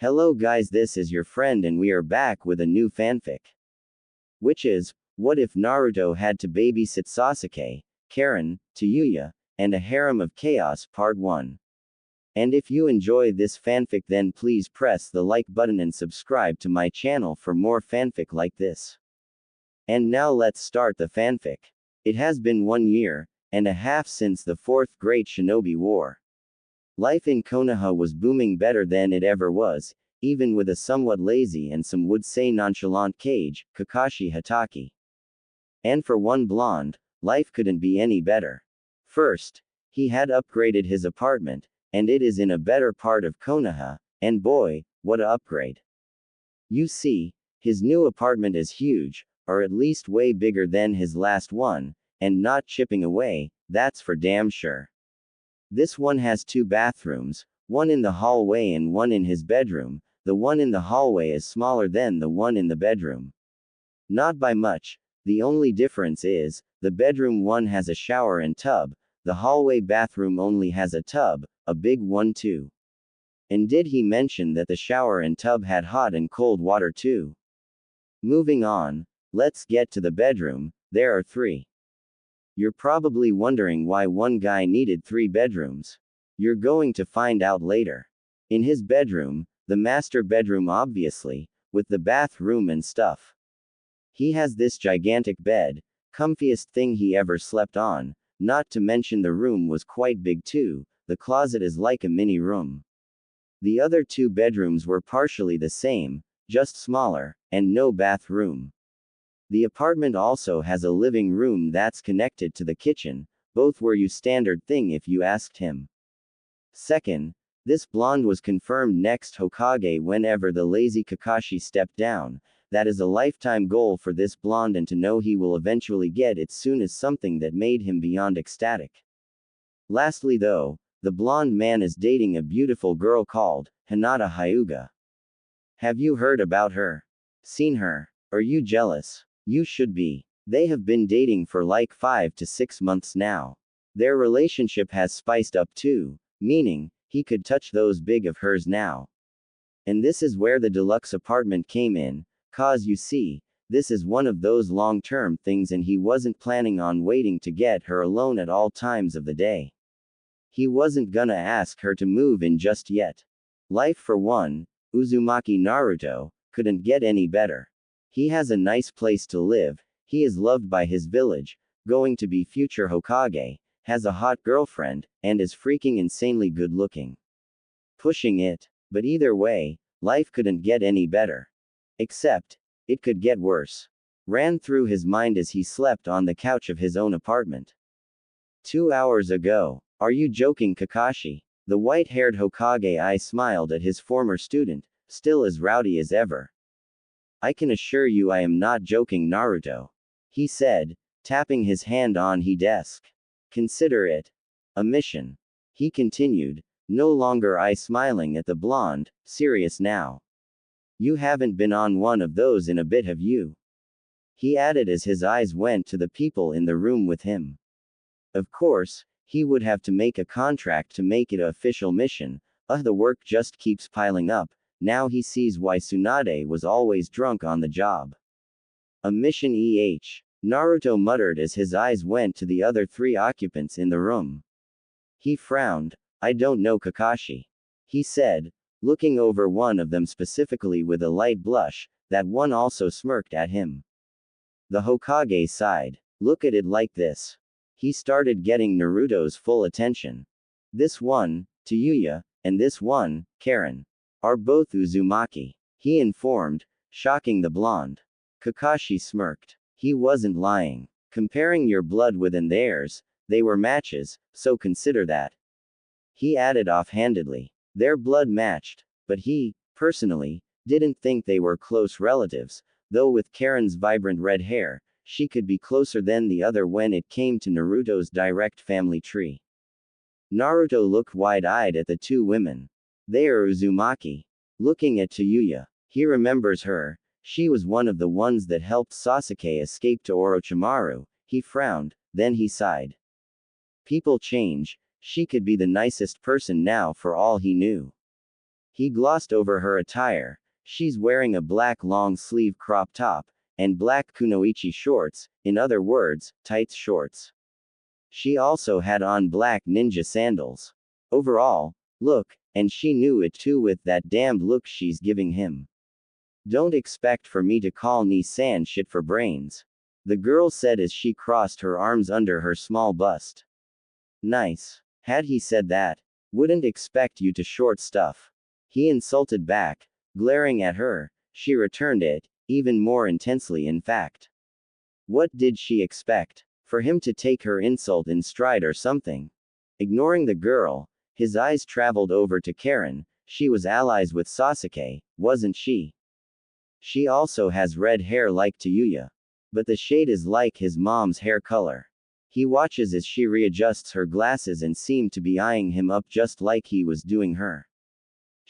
Hello guys, this is your friend and we are back with a new fanfic. Which is, what if Naruto had to babysit Sasuke, Karin, Tayuya, and a harem of chaos part 1. And if you enjoy this fanfic then please press the like button and subscribe to my channel for more fanfic like this. And now let's start the fanfic. It has been 1.5 years since the Fourth Great Shinobi War. Life in Konoha was booming better than it ever was, even with a somewhat lazy and some would say nonchalant Kage, Kakashi Hatake. And for one blonde, life couldn't be any better. First, he had upgraded his apartment, and it is in a better part of Konoha, and boy, what a upgrade. You see, his new apartment is huge, or at least way bigger than his last one, and not chipping away, that's for damn sure. This one has 2 bathrooms, one in the hallway and one in his bedroom. The one in the hallway is smaller than the one in the bedroom. Not by much, the only difference is, the bedroom one has a shower and tub, the hallway bathroom only has a tub, a big one too. And did he mention that the shower and tub had hot and cold water too? Moving on, let's get to the bedroom, there are 3. You're probably wondering why one guy needed 3 bedrooms. You're going to find out later. In his bedroom, the master bedroom obviously, with the bathroom and stuff. He has this gigantic bed, comfiest thing he ever slept on, not to mention the room was quite big too, the closet is like a mini room. The other 2 bedrooms were partially the same, just smaller, and no bathroom. The apartment also has a living room that's connected to the kitchen, both were you standard thing if you asked him. Second, this blonde was confirmed next Hokage whenever the lazy Kakashi stepped down. That is a lifetime goal for this blonde, and to know he will eventually get it soon is something that made him beyond ecstatic. Lastly though, the blonde man is dating a beautiful girl called Hinata Hyuga. Have you heard about her? Seen her? Are you jealous? You should be. They have been dating for like 5 to 6 months now. Their relationship has spiced up too, meaning, he could touch those big of hers now. And this is where the deluxe apartment came in, cause you see, this is one of those long-term things and he wasn't planning on waiting to get her alone at all times of the day. He wasn't gonna ask her to move in just yet. Life for one, Uzumaki Naruto, couldn't get any better. He has a nice place to live, he is loved by his village, going to be future Hokage, has a hot girlfriend, and is freaking insanely good looking. Pushing it. But either way, life couldn't get any better. Except, it could get worse. Ran through his mind as he slept on the couch of his own apartment. 2 hours ago. Are you joking, Kakashi? The white-haired Hokage smiled at his former student, still as rowdy as ever. I can assure you I am not joking, Naruto. He said, tapping his hand on his desk. Consider it a mission. He continued, no longer smiling at the blonde, serious now. You haven't been on one of those in a bit, have you? He added as his eyes went to the people in the room with him. Of course, he would have to make a contract to make it an official mission. The work just keeps piling up. Now he sees why Tsunade was always drunk on the job. A mission Naruto muttered as his eyes went to the other 3 occupants in the room. He frowned. I don't know, Kakashi. He said, looking over one of them specifically with a light blush, that one also smirked at him. The Hokage sighed. Look at it like this. He started getting Naruto's full attention. This one, Tayuya, and this one, Karin, are both Uzumaki, he informed, shocking the blonde. Kakashi smirked. He wasn't lying. Comparing your blood within theirs, they were matches, so consider that. He added offhandedly. Their blood matched, but he, personally, didn't think they were close relatives, though with Karin's vibrant red hair, she could be closer than the other when it came to Naruto's direct family tree. Naruto looked wide-eyed at the 2 women. They are Uzumaki. Looking at Tayuya, he remembers her, she was one of the ones that helped Sasuke escape to Orochimaru. He frowned, then he sighed. People change, she could be the nicest person now for all he knew. He glossed over her attire. She's wearing a black long-sleeve crop top, and black kunoichi shorts, in other words, tights shorts. She also had on black ninja sandals. Overall, look, and she knew it too with that damned look she's giving him. Don't expect for me to call Ni-san shit for brains. The girl said as she crossed her arms under her small bust. Nice. Had he said that? Wouldn't expect you to short stuff. He insulted back, glaring at her. She returned it, even more intensely in fact. What did she expect? For him to take her insult in stride or something? Ignoring the girl, his eyes traveled over to Karin. She was allies with Sasuke, wasn't she? She also has red hair like Tayuya. But the shade is like his mom's hair color. He watches as she readjusts her glasses and seemed to be eyeing him up just like he was doing her.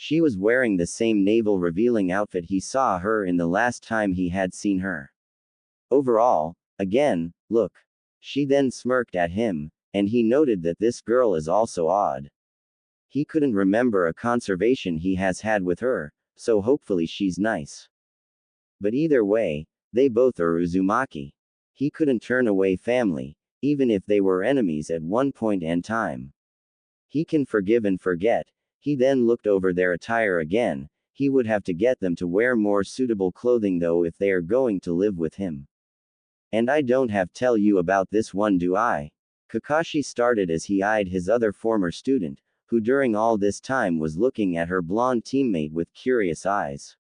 She was wearing the same navel-revealing outfit he saw her in the last time he had seen her. Overall, again, look. She then smirked at him, and he noted that this girl is also odd. He couldn't remember a conversation he has had with her, so hopefully she's nice. But either way, they both are Uzumaki. He couldn't turn away family, even if they were enemies at one point in time. He can forgive and forget. He then looked over their attire again. He would have to get them to wear more suitable clothing though if they are going to live with him. And I don't have to tell you about this one, do I? Kakashi started as he eyed his other former student, who during all this time was looking at her blonde teammate with curious eyes.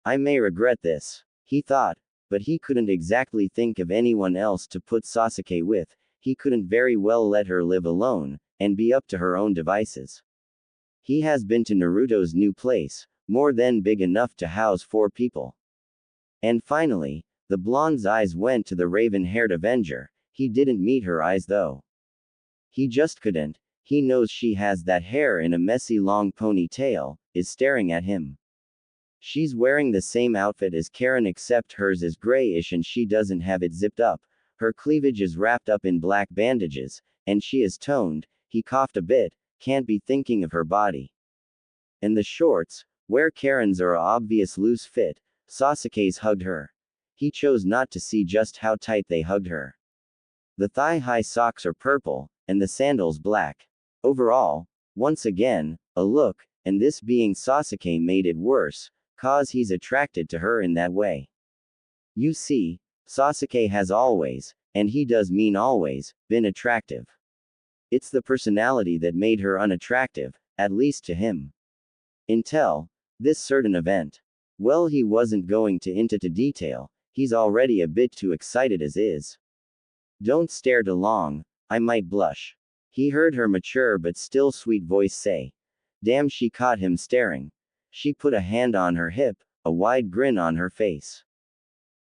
I may regret this, he thought, but he couldn't exactly think of anyone else to put Sasuke with. He couldn't very well let her live alone, and be up to her own devices. He has been to Naruto's new place, more than big enough to house 4 people. And finally, the blonde's eyes went to the raven-haired Avenger. He didn't meet her eyes though. He just couldn't. He knows she has that hair in a messy long ponytail, is staring at him. She's wearing the same outfit as Karin except hers is grayish and she doesn't have it zipped up. Her cleavage is wrapped up in black bandages, and she is toned. He coughed a bit, can't be thinking of her body. And the shorts, where Karin's are a obvious loose fit, Sasuke's hugged her. He chose not to see just how tight they hugged her. The thigh-high socks are purple, and the sandals black. Overall, once again, a look, and this being Sasuke made it worse, cause he's attracted to her in that way. You see, Sasuke has always, and he does mean always, been attractive. It's the personality that made her unattractive, at least to him. Until this certain event. Well, he wasn't going to into detail, he's already a bit too excited as is. Don't stare too long, I might blush. He heard her mature but still sweet voice say. Damn, she caught him staring. She put a hand on her hip, a wide grin on her face.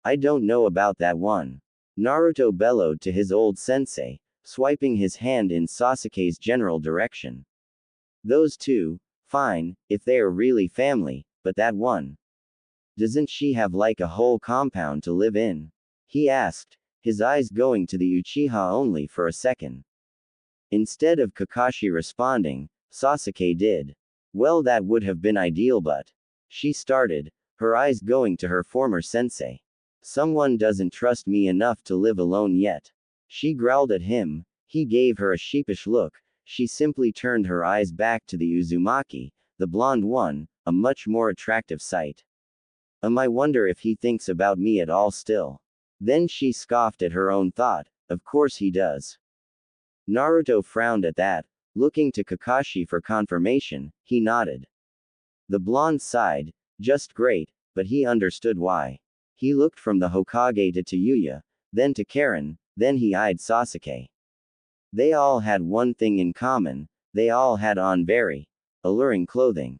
I don't know about that one. Naruto bellowed to his old sensei, swiping his hand in Sasuke's general direction. Those two, fine, if they are really family, but that one. Doesn't she have like a whole compound to live in? He asked, his eyes going to the Uchiha only for a second. Instead of Kakashi responding, Sasuke did. Well, that would have been ideal, but. She started, her eyes going to her former sensei. Someone doesn't trust me enough to live alone yet. She growled at him. He gave her a sheepish look. She simply turned her eyes back to the Uzumaki, the blonde one, a much more attractive sight. I wonder if he thinks about me at all still. Then she scoffed at her own thought. Of course he does. Naruto frowned at that. Looking to Kakashi for confirmation, he nodded. The blonde sighed. Just great, but he understood why. He looked from the Hokage to Tayuya, then to Karin, then he eyed Sasuke. They all had one thing in common, they all had on very alluring clothing.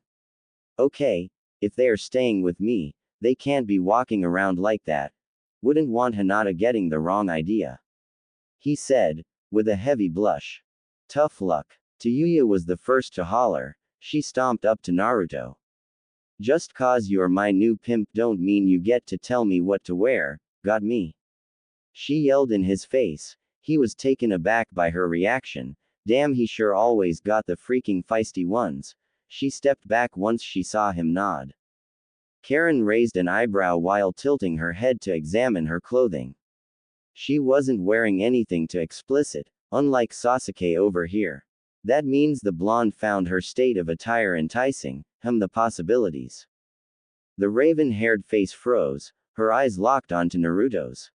Okay, if they are staying with me, they can't be walking around like that. Wouldn't want Hinata getting the wrong idea. He said, with a heavy blush. Tough luck. Tayuya was the first to holler. She stomped up to Naruto. Just cause you're my new pimp don't mean you get to tell me what to wear, got me? She yelled in his face. He was taken aback by her reaction. Damn, he sure always got the freaking feisty ones. She stepped back once she saw him nod. Karin raised an eyebrow while tilting her head to examine her clothing. She wasn't wearing anything too explicit, unlike Sasuke over here. That means the blonde found her state of attire enticing. The possibilities. The raven-haired face froze, her eyes locked onto Naruto's.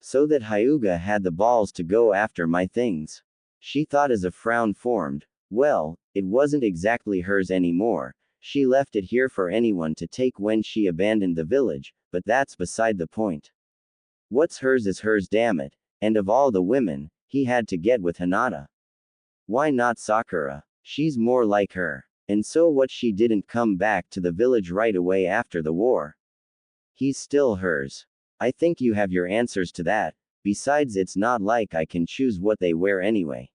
So that Hyuga had the balls to go after my things. She thought as a frown formed. Well, it wasn't exactly hers anymore. She left it here for anyone to take when she abandoned the village, but that's beside the point. What's hers is hers, damn it, and of all the women, he had to get with Hinata. Why not Sakura? She's more like her. And so what, she didn't come back to the village right away after the war. He's still hers. I think you have your answers to that, besides it's not like I can choose what they wear anyway.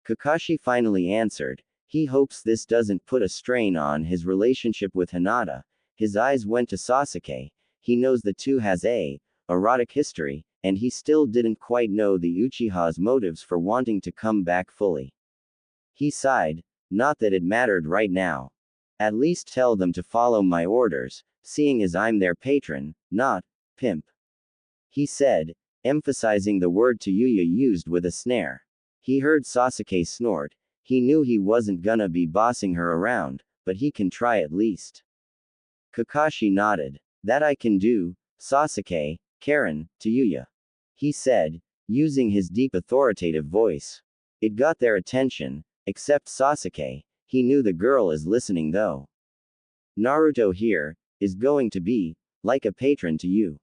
Kakashi finally answered. He hopes this doesn't put a strain on his relationship with Hinata. His eyes went to Sasuke. He knows the two has a erotic history, and he still didn't quite know the Uchiha's motives for wanting to come back fully. He sighed. Not that it mattered right now. At least tell them to follow my orders, seeing as I'm their patron, not pimp. He said, emphasizing the word Tayuya used with a snare. He heard Sasuke snort. He knew he wasn't gonna be bossing her around, but he can try at least. Kakashi nodded. That I can do, Sasuke, Karin, Tayuya. He said, using his deep authoritative voice. It got their attention. Except Sasuke, he knew the girl is listening though. Naruto here is going to be like a patron to you.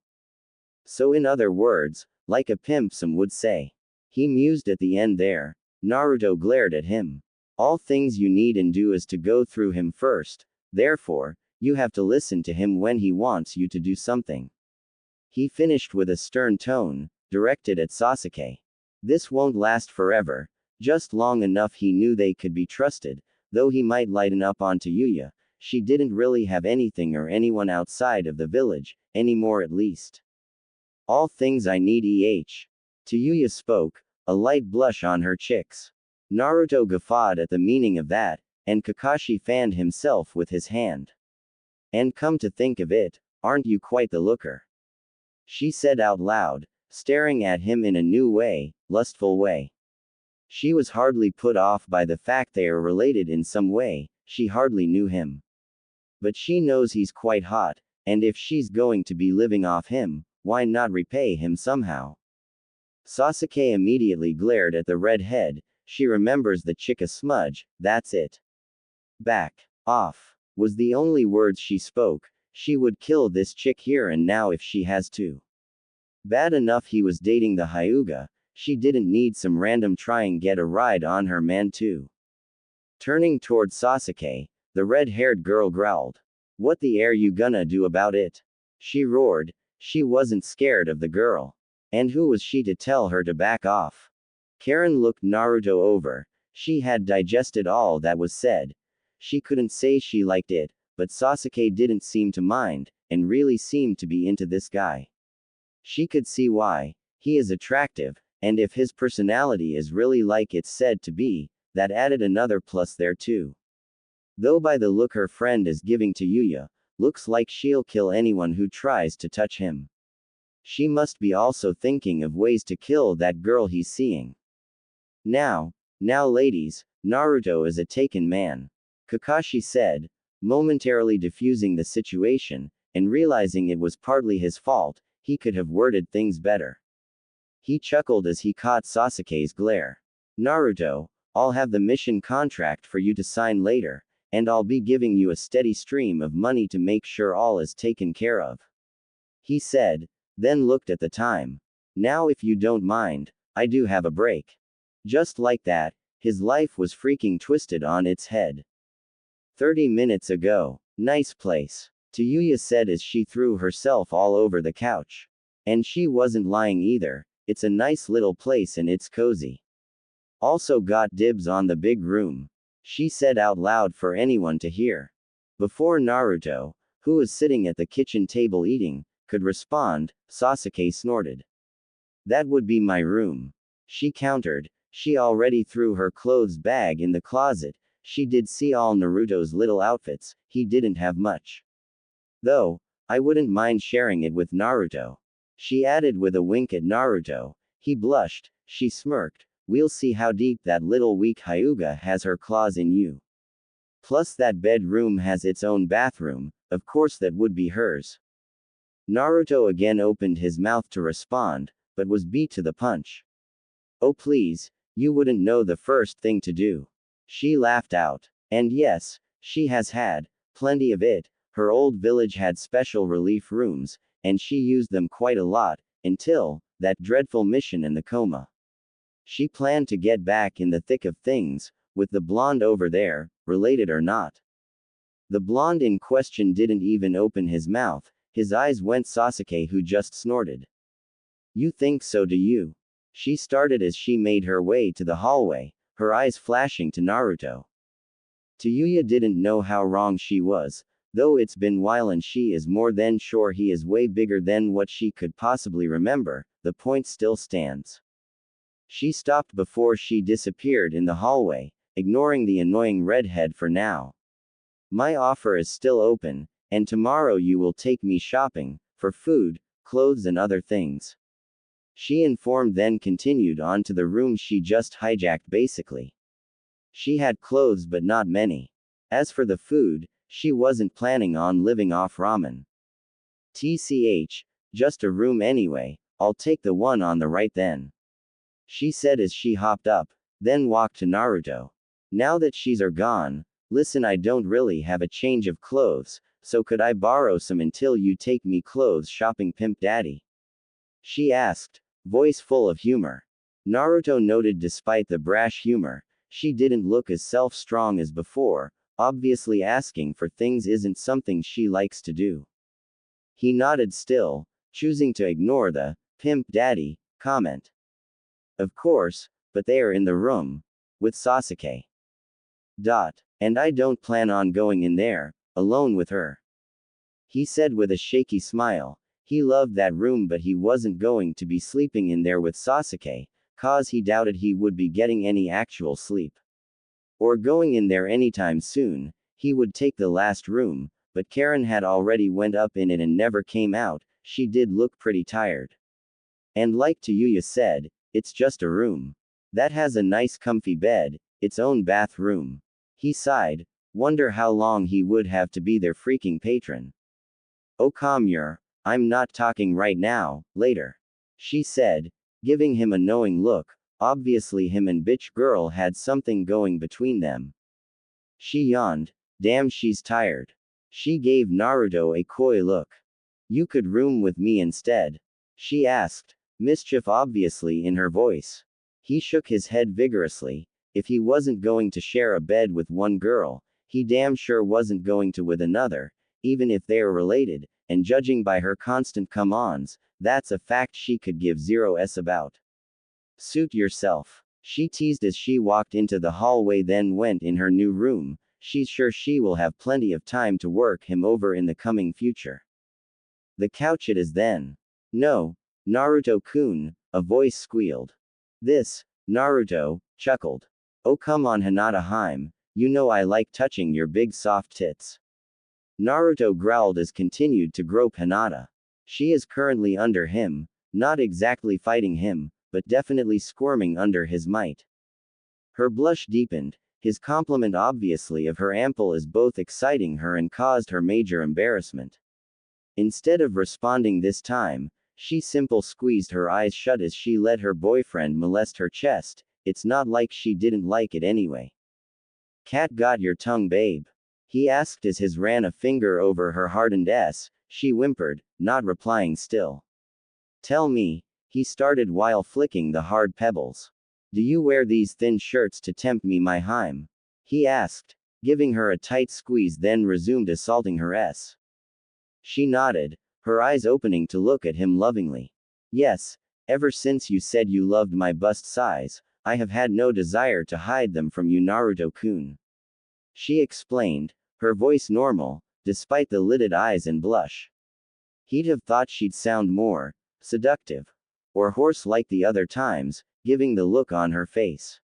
So in other words, like a pimp some would say. He mused at the end there. Naruto glared at him. All things you need and do is to go through him first, therefore, you have to listen to him when he wants you to do something. He finished with a stern tone, directed at Sasuke. This won't last forever. Just long enough he knew they could be trusted, though he might lighten up on Tayuya. She didn't really have anything or anyone outside of the village, anymore at least. All things I need Tayuya spoke, a light blush on her cheeks. Naruto guffawed at the meaning of that, and Kakashi fanned himself with his hand. And come to think of it, aren't you quite the looker? She said out loud, staring at him in a new way, lustful way. She was hardly put off by the fact they are related in some way, she hardly knew him. But she knows he's quite hot, and if she's going to be living off him, why not repay him somehow? Sasuke immediately glared at the redhead. She remembers the chick a smudge, that's it. Back off was the only words she spoke. She would kill this chick here and now if she has to. Bad enough he was dating the Hyuga. She didn't need some random try and get a ride on her man too. Turning toward Sasuke, the red-haired girl growled. What the air you gonna do about it? She roared. She wasn't scared of the girl. And who was she to tell her to back off? Karin looked Naruto over. She had digested all that was said. She couldn't say she liked it, but Sasuke didn't seem to mind, and really seemed to be into this guy. She could see why. He is attractive. And if his personality is really like it's said to be, that added another plus there too. Though by the look her friend is giving to Tayuya, looks like she'll kill anyone who tries to touch him. She must be also thinking of ways to kill that girl he's seeing. Now ladies, Naruto is a taken man. Kakashi said, momentarily diffusing the situation, and realizing it was partly his fault, he could have worded things better. He chuckled as he caught Sasuke's glare. Naruto, I'll have the mission contract for you to sign later, and I'll be giving you a steady stream of money to make sure all is taken care of. He said, then looked at the time. Now if you don't mind, I do have a break. Just like that, his life was freaking twisted on its head. 30 minutes ago. Nice place. Tayuya said as she threw herself all over the couch. And she wasn't lying either. It's a nice little place and it's cozy. Also got dibs on the big room. She said out loud for anyone to hear. Before Naruto, who was sitting at the kitchen table eating, could respond, Sasuke snorted. That would be my room. She countered. She already threw her clothes bag in the closet. she did see all Naruto's little outfits, he didn't have much. Though, I wouldn't mind sharing it with Naruto. She added with a wink at Naruto. He blushed, she smirked, we'll see how deep that little weak Hyuga has her claws in you. Plus that bedroom has its own bathroom, of course that would be hers. Naruto again opened his mouth to respond, but was beat to the punch. Oh please, you wouldn't know the first thing to do. She laughed out. And yes, she has had plenty of it. Her old village had special relief rooms, and she used them quite a lot, until that dreadful mission in the coma. She planned to get back in the thick of things, with the blonde over there, related or not. The blonde in question didn't even open his mouth, his eyes went Sasuke, who just snorted. You think so, do you? She started as she made her way to the hallway, her eyes flashing to Naruto. Tayuya didn't know how wrong she was, though it's been while and she is more than sure he is way bigger than what she could possibly remember, the point still stands. She stopped before she disappeared in the hallway, ignoring the annoying redhead for now. My offer is still open, and tomorrow you will take me shopping, for food, clothes and other things. She informed, then continued on to the room she just hijacked basically. She had clothes but not many. As for the food, she wasn't planning on living off ramen. TCH, just a room anyway, I'll take the one on the right then. She said as she hopped up, then walked to Naruto. Now that she's gone, listen, I don't really have a change of clothes, so could I borrow some until you take me clothes shopping, pimp daddy? She asked, voice full of humor. Naruto noted despite the brash humor, she didn't look as self-strong as before, obviously asking for things isn't something she likes to do. He nodded still, choosing to ignore the pimp daddy comment. Of course, but they are in the room with Sasuke. And I don't plan on going in there alone with her. He said with a shaky smile. He loved that room, but he wasn't going to be sleeping in there with Sasuke, cause he doubted he would be getting any actual sleep. Or going in there anytime soon. He would take the last room, but Karin had already went up in it and never came out. She did look pretty tired. And like Tayuya said, it's just a room. That has a nice comfy bed, its own bathroom. He sighed, wonder how long he would have to be their freaking patron. Oh calm your, I'm not talking right now, later. She said, giving him a knowing look, obviously him and bitch girl had something going between them. She yawned, damn she's tired. She gave Naruto a coy look. You could room with me instead? She asked, mischief obviously in her voice. He shook his head vigorously. If he wasn't going to share a bed with one girl, he damn sure wasn't going to with another, even if they are related, and judging by her constant come-ons, that's a fact she could give 0s about. Suit yourself. She teased as she walked into the hallway, then went in her new room. She's sure she will have plenty of time to work him over in the coming future. The couch it is then. No, Naruto-kun, a voice squealed. This, Naruto, chuckled. Oh come on Hinata Haim, you know I like touching your big soft tits. Naruto growled as continued to grope Hinata. She is currently under him, not exactly fighting him, but definitely squirming under his might. Her blush deepened, his compliment obviously of her ample is both exciting her and caused her major embarrassment. Instead of responding this time, she simple squeezed her eyes shut as she let her boyfriend molest her chest. It's not like she didn't like it anyway. Cat got your tongue, babe? He asked as his ran a finger over her hardened S. She whimpered, not replying still. Tell me, he started while flicking the hard pebbles. Do you wear these thin shirts to tempt me, my Haim? He asked, giving her a tight squeeze, then resumed assaulting her S. She nodded, her eyes opening to look at him lovingly. Yes, ever since you said you loved my bust size, I have had no desire to hide them from you, Naruto-kun. She explained, her voice normal, despite the lidded eyes and blush. He'd have thought she'd sound more seductive or horse like the other times, giving the look on her face.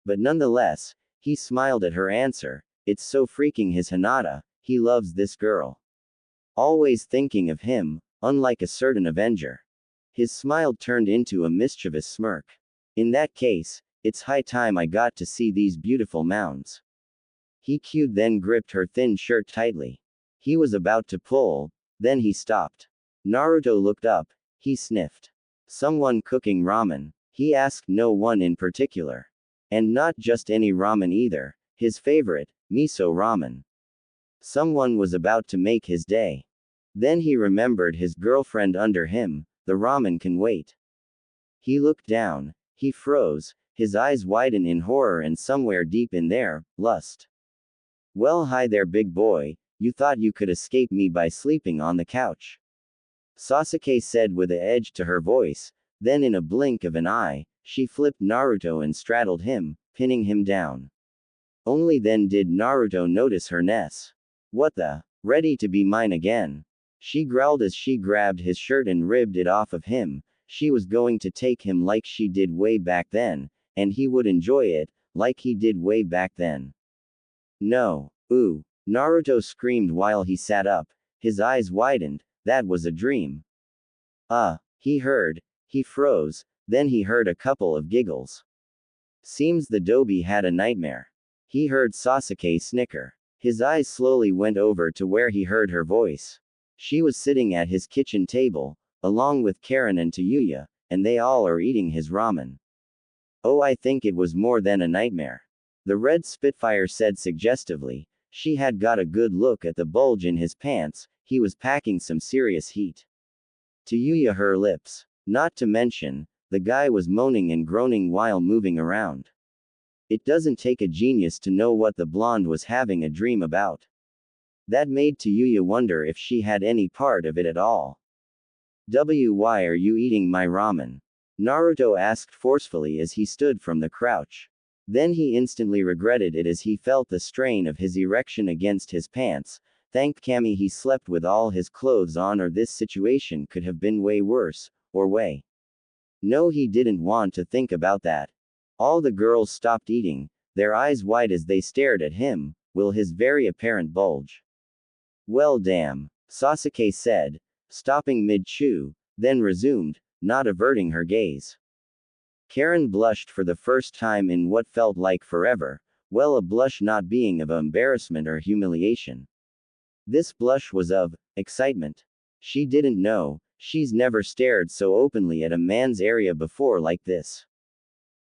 But nonetheless, He smiled at her answer. It's so freaking his Hinata, he loves this girl. Always thinking of him, unlike a certain Avenger. His smile turned into a mischievous smirk. In that case, it's high time I got to see these beautiful mounds. He cued, then gripped her thin shirt tightly. He was about to pull, then he stopped. Naruto looked up. He sniffed. Someone cooking ramen. He asked no one in particular. And not just any ramen either, his favorite, miso ramen. Someone was about to make his day. Then he remembered his girlfriend under him. The ramen can wait. He looked down. He froze, his eyes widened in horror, and somewhere deep in there, lust. Well, hi there, big boy, you thought you could escape me by sleeping on the couch. Sasuke said with an edge to her voice. Then in a blink of an eye, she flipped Naruto and straddled him, pinning him down. Only then did Naruto notice her ness. What the? Ready to be mine again? She growled as she grabbed his shirt and ripped it off of him. She was going to take him like she did way back then, and he would enjoy it, like he did way back then. No. Ooh. Naruto screamed while he sat up, his eyes widened. That was a dream. He heard. He froze, then he heard a couple of giggles. Seems the Dobi had a nightmare. He heard Sasuke snicker. His eyes slowly went over to where he heard her voice. She was sitting at his kitchen table, along with Karin and Tayuya, and they all are eating his ramen. Oh, I think it was more than a nightmare. The red Spitfire said suggestively. She had got a good look at the bulge in his pants. He was packing some serious heat. Tayuya her lips. Not to mention, the guy was moaning and groaning while moving around. It doesn't take a genius to know what the blonde was having a dream about. That made Tayuya wonder if she had any part of it at all. Why are you eating my ramen? Naruto asked forcefully as he stood from the crouch. Then he instantly regretted it as he felt the strain of his erection against his pants. Thank Kami he slept with all his clothes on, or this situation could have been way worse, or way. No, he didn't want to think about that. All the girls stopped eating, their eyes wide as they stared at him, with his very apparent bulge. Well, damn, Sasuke said, stopping mid-chew, then resumed, not averting her gaze. Karin blushed for the first time in what felt like forever, well, a blush not being of embarrassment or humiliation. This blush was of excitement. She didn't know, she's never stared so openly at a man's area before like this.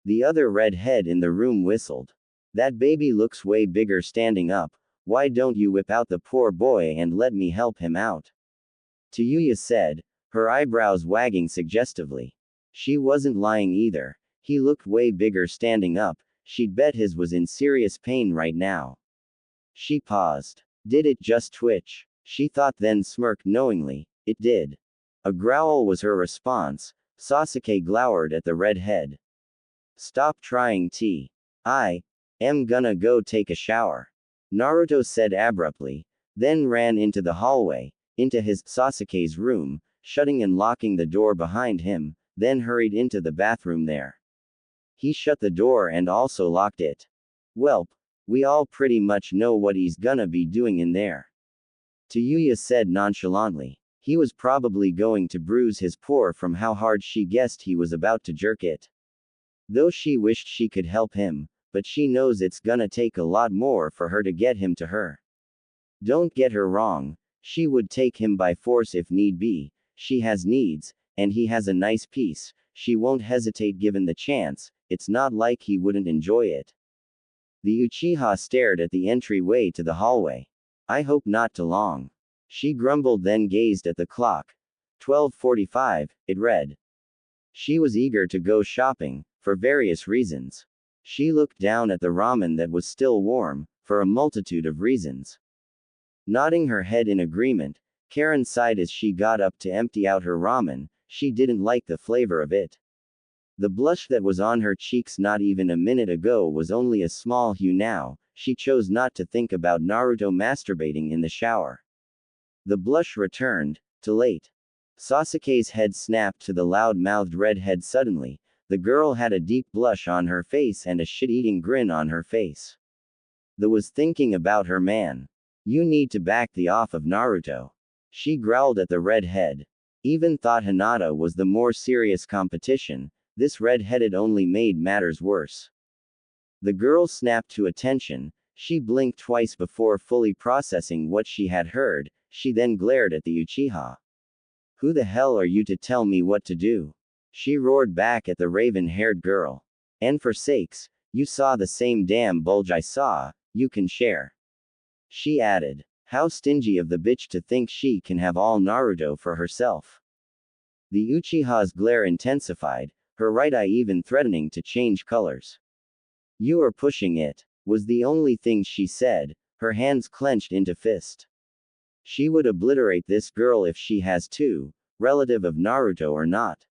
The other redhead in the room whistled. That baby looks way bigger standing up. Why don't you whip out the poor boy and let me help him out? Tayuya said, her eyebrows wagging suggestively. She wasn't lying either. He looked way bigger standing up. She'd bet his was in serious pain right now. She paused. Did it just twitch? She thought, then smirked knowingly. It did. A growl was her response. Sasuke glowered at the redhead. Stop trying tea. I am gonna go take a shower. Naruto said abruptly, then ran into the hallway, into his Sasuke's room, shutting and locking the door behind him, then hurried into the bathroom there. He shut the door and also locked it. Welp, we all pretty much know what he's gonna be doing in there. Tayuya said nonchalantly. He was probably going to bruise his paw from how hard she guessed he was about to jerk it. Though she wished she could help him, but she knows it's gonna take a lot more for her to get him to her. Don't get her wrong, she would take him by force if need be. She has needs, and he has a nice piece. She won't hesitate given the chance. It's not like he wouldn't enjoy it. The Uchiha stared at the entryway to the hallway. I hope not too long. She grumbled, then gazed at the clock. 12:45, it read. She was eager to go shopping, for various reasons. She looked down at the ramen that was still warm, for a multitude of reasons. Nodding her head in agreement, Karin sighed as she got up to empty out her ramen. She didn't like the flavor of it. The blush that was on her cheeks not even a minute ago was only a small hue now. She chose not to think about Naruto masturbating in the shower. The blush returned, too late. Sasuke's head snapped to the loud-mouthed redhead suddenly. The girl had a deep blush on her face and a shit-eating grin on her face. The was thinking about her man. You need to back the off of Naruto. She growled at the redhead. Even thought Hinata was the more serious competition, this red-headed only made matters worse. The girl snapped to attention, she blinked twice before fully processing what she had heard, she then glared at the Uchiha. Who the hell are you to tell me what to do? She roared back at the raven-haired girl. And for sakes, you saw the same damn bulge I saw, you can share. She added. How stingy of the bitch to think she can have all Naruto for herself. The Uchiha's glare intensified, her right eye even threatening to change colors. You are pushing it, was the only thing she said, her hands clenched into fist. She would obliterate this girl if she has to, relative of Naruto or not.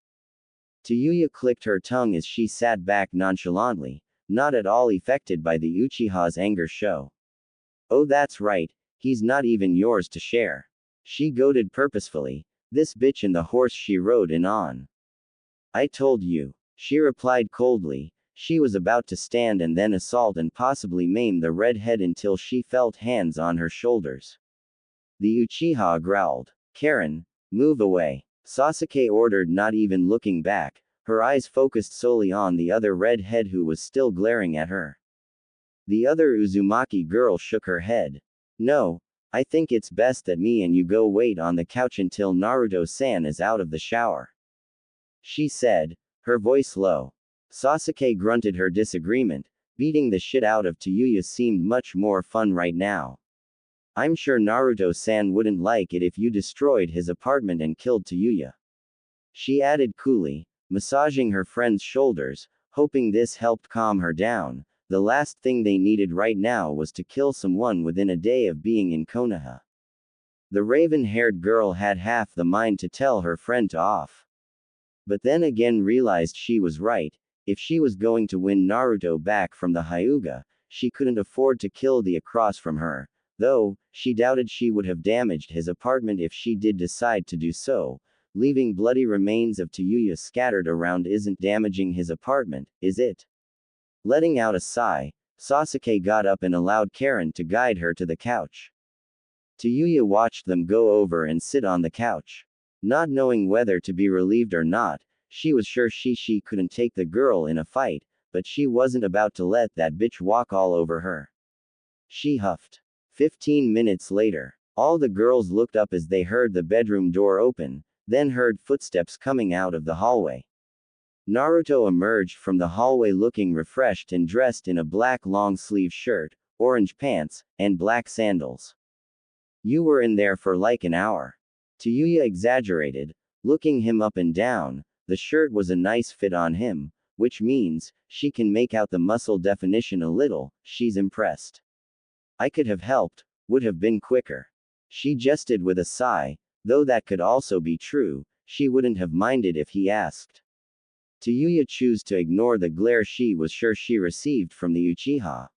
Tayuya clicked her tongue as she sat back nonchalantly, not at all affected by the Uchiha's anger show. Oh, that's right, he's not even yours to share. She goaded purposefully, this bitch and the horse she rode in on. I told you, she replied coldly, she was about to stand and then assault and possibly maim the redhead until she felt hands on her shoulders. The Uchiha growled. Karin, move away. Sasuke ordered, not even looking back, her eyes focused solely on the other redhead who was still glaring at her. The other Uzumaki girl shook her head. No, I think it's best that me and you go wait on the couch until Naruto-san is out of the shower. She said, her voice low. Sasuke grunted her disagreement, beating the shit out of Tayuya seemed much more fun right now. I'm sure Naruto-san wouldn't like it if you destroyed his apartment and killed Tayuya. She added coolly, massaging her friend's shoulders, hoping this helped calm her down. The last thing they needed right now was to kill someone within a day of being in Konoha. The raven-haired girl had half the mind to tell her friend to off. But then again realized she was right, if she was going to win Naruto back from the Hyuga, she couldn't afford to kill the across from her, though, she doubted she would have damaged his apartment if she did decide to do so. Leaving bloody remains of Tayuya scattered around isn't damaging his apartment, is it? Letting out a sigh, Sasuke got up and allowed Karin to guide her to the couch. Tayuya watched them go over and sit on the couch. Not knowing whether to be relieved or not, she was sure she couldn't take the girl in a fight, but she wasn't about to let that bitch walk all over her. She huffed. 15 minutes later, all the girls looked up as they heard the bedroom door open, then heard footsteps coming out of the hallway. Naruto emerged from the hallway looking refreshed and dressed in a black long-sleeve shirt, orange pants, and black sandals. You were in there for like an hour. Tayuya exaggerated, looking him up and down. The shirt was a nice fit on him, which means, she can make out the muscle definition a little, she's impressed. I could have helped, would have been quicker. She jested with a sigh, though that could also be true, she wouldn't have minded if he asked. Tayuya chose to ignore the glare she was sure she received from the Uchiha.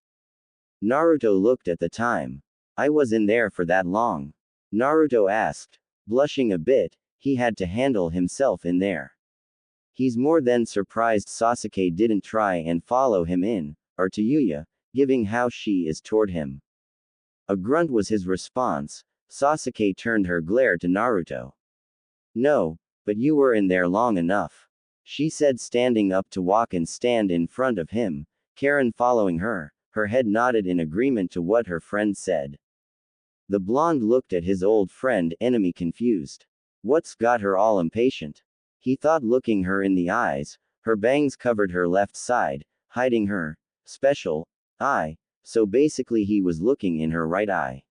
Naruto looked at the time. I was in there for that long? Naruto asked, blushing a bit, he had to handle himself in there. He's more than surprised Sasuke didn't try and follow him in, or Tayuya, giving how she is toward him. A grunt was his response. Sasuke turned her glare to Naruto. No, but you were in there long enough. She said, standing up to walk and stand in front of him, Karin following her head nodded in agreement to what her friend said. The blonde looked at his old friend, enemy confused. What's got her all impatient? He thought, looking her in the eyes, her bangs covered her left side, hiding her special eye, so basically he was looking in her right eye.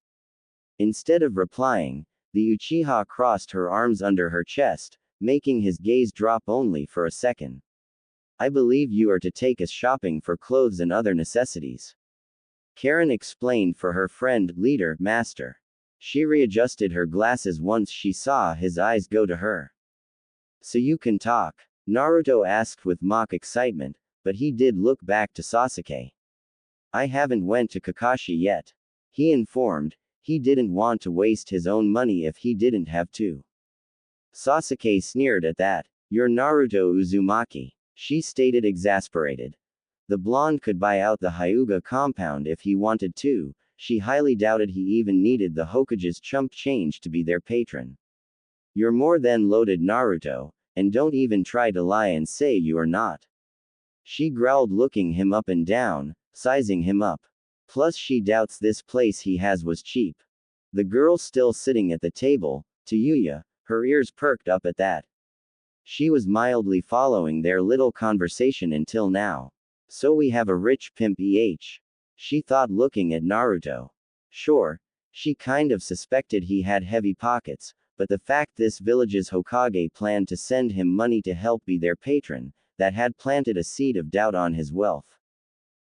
Instead of replying, the Uchiha crossed her arms under her chest, making his gaze drop only for a second. I believe you are to take us shopping for clothes and other necessities. Karin explained for her friend, leader, master. She readjusted her glasses once she saw his eyes go to her. So you can talk? Naruto asked with mock excitement, but he did look back to Sasuke. I haven't went to Kakashi yet. He informed, he didn't want to waste his own money if he didn't have to. Sasuke sneered at that. You're Naruto Uzumaki, she stated, exasperated. The blonde could buy out the Hyuga compound if he wanted to. She highly doubted he even needed the Hokage's chump change to be their patron. You're more than loaded, Naruto, and don't even try to lie and say you are not. She growled, looking him up and down, sizing him up. Plus she doubts this place he has was cheap. The girl still sitting at the table, Tayuya, her ears perked up at that. She was mildly following their little conversation until now. So we have a rich pimp she thought, looking at Naruto. Sure, she kind of suspected he had heavy pockets, but the fact this village's Hokage planned to send him money to help be their patron, that had planted a seed of doubt on his wealth.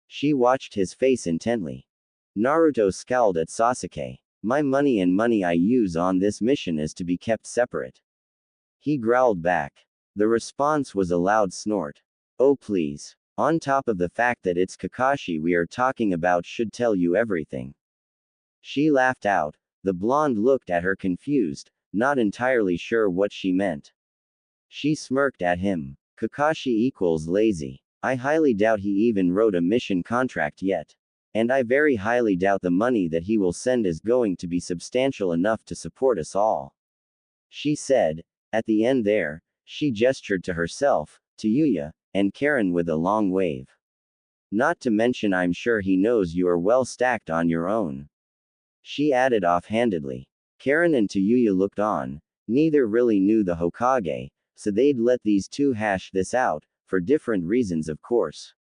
She watched his face intently. Naruto scowled at Sasuke. My money and money I use on this mission is to be kept separate. He growled back. The response was a loud snort. Oh please. On top of the fact that it's Kakashi we are talking about should tell you everything. She laughed out. The blonde looked at her confused, not entirely sure what she meant. She smirked at him. Kakashi equals lazy. I highly doubt he even wrote a mission contract yet. And I very highly doubt the money that he will send is going to be substantial enough to support us all. She said. At the end there, she gestured to herself, Tayuya, and Karin with a long wave. Not to mention I'm sure he knows you are well stacked on your own. She added offhandedly. Karin and Tayuya looked on. Neither really knew the Hokage, so they'd let these two hash this out, for different reasons of course.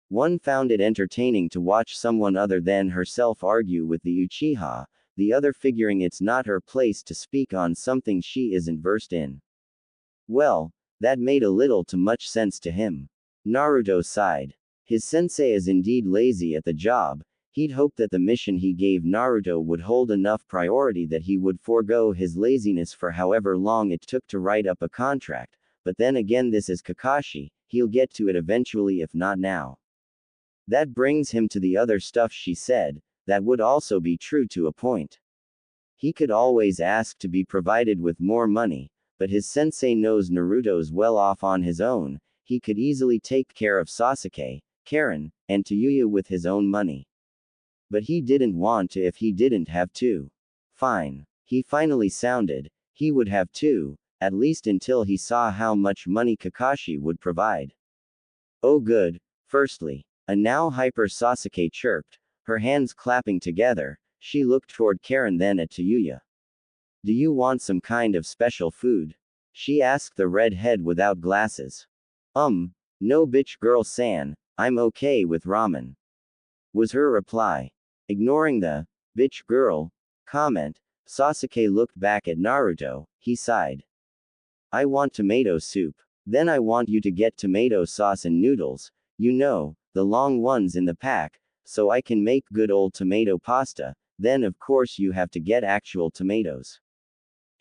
One found it entertaining to watch someone other than herself argue with the Uchiha, the other figuring it's not her place to speak on something she isn't versed in. Well, that made a little too much sense to him. Naruto sighed. His sensei is indeed lazy at the job. He'd hoped that the mission he gave Naruto would hold enough priority that he would forego his laziness for however long it took to write up a contract, but then again this is Kakashi, he'll get to it eventually if not now. That brings him to the other stuff she said, that would also be true to a point. He could always ask to be provided with more money, but his sensei knows Naruto's well off on his own, he could easily take care of Sasuke, Karin, and Tayuya with his own money. But he didn't want to if he didn't have to. Fine. He finally sounded, he would have to, at least until he saw how much money Kakashi would provide. Oh good, firstly. A now hyper Sasuke chirped, her hands clapping together. She looked toward Karin then at Tayuya. Do you want some kind of special food? She asked the redhead without glasses. No bitch girl san, I'm okay with ramen. Was her reply. Ignoring the bitch girl comment, Sasuke looked back at Naruto, he sighed. I want tomato soup. Then I want you to get tomato sauce and noodles, you know, the long ones in the pack, so I can make good old tomato pasta, then of course you have to get actual tomatoes.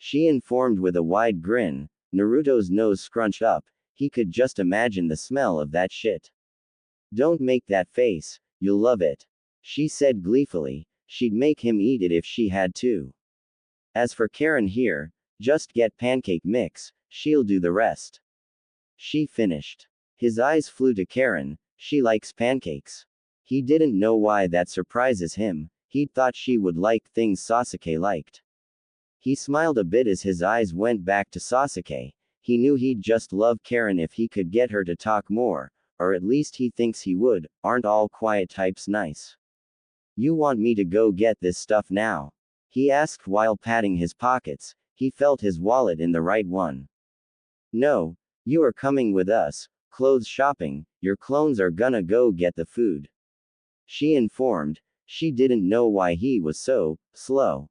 She informed with a wide grin. Naruto's nose scrunched up, he could just imagine the smell of that shit. Don't make that face, you'll love it. She said gleefully, she'd make him eat it if she had to. As for Karin here, just get pancake mix, she'll do the rest. She finished. His eyes flew to Karin. She likes pancakes. He didn't know why that surprises him, he'd thought she would like things Sasuke liked. He smiled a bit as his eyes went back to Sasuke. He knew he'd just love Karin if he could get her to talk more, or at least he thinks he would. Aren't all quiet types nice? You want me to go get this stuff now? He asked while patting his pockets. He felt his wallet in the right one. No, you are coming with us. Clothes shopping, your clones are gonna go get the food. She informed. She didn't know why he was so slow.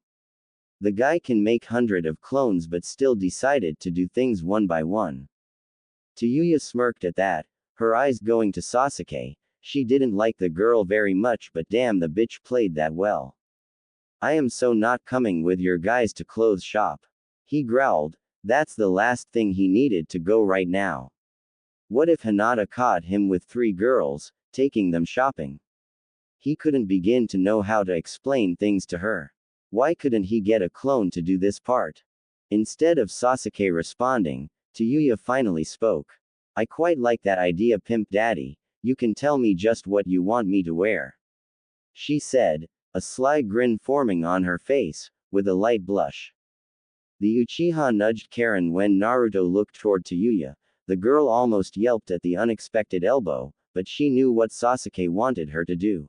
The guy can make hundreds of clones but still decided to do things one by one. Tayuya smirked at that, her eyes going to Sasuke. She didn't like the girl very much but damn the bitch played that well. I am so not coming with your guys to clothes shop. He growled. That's the last thing he needed to go right now. What if Hinata caught him with 3 girls, taking them shopping? He couldn't begin to know how to explain things to her. Why couldn't he get a clone to do this part? Instead of Sasuke responding, Tayuya finally spoke. I quite like that idea, Pimp Daddy. You can tell me just what you want me to wear. She said, a sly grin forming on her face, with a light blush. The Uchiha nudged Karin when Naruto looked toward Tayuya. The girl almost yelped at the unexpected elbow, but she knew what Sasuke wanted her to do.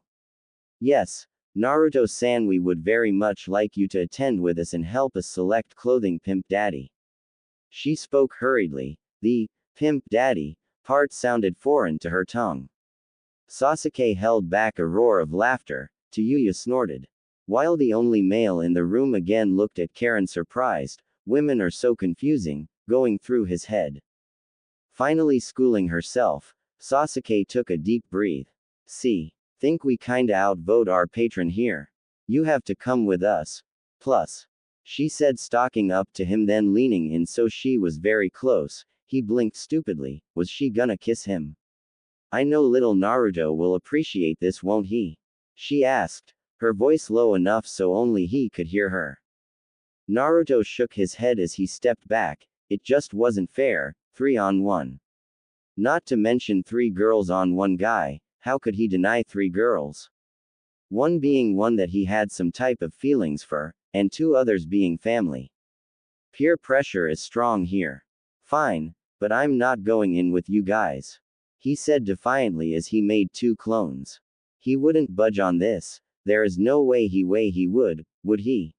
Yes, Naruto-san, we would very much like you to attend with us and help us select clothing, Pimp Daddy. She spoke hurriedly. The Pimp Daddy part sounded foreign to her tongue. Sasuke held back a roar of laughter. Tayuya snorted. While the only male in the room again looked at Karin surprised. Women are so confusing, going through his head. Finally schooling herself, Sasuke took a deep breath. See, think we kinda outvote our patron here. You have to come with us. Plus, she said, stalking up to him then leaning in so she was very close. He blinked stupidly. Was she gonna kiss him? I know little Naruto will appreciate this, won't he? She asked, her voice low enough so only he could hear her. Naruto shook his head as he stepped back. It just wasn't fair, 3-on-1. Not to mention 3 girls on 1 guy, how could he deny 3 girls? One being one that he had some type of feelings for, and 2 others being family. Peer pressure is strong here. Fine, but I'm not going in with you guys. He said defiantly as he made 2 clones. He wouldn't budge on this. There is no way he would he?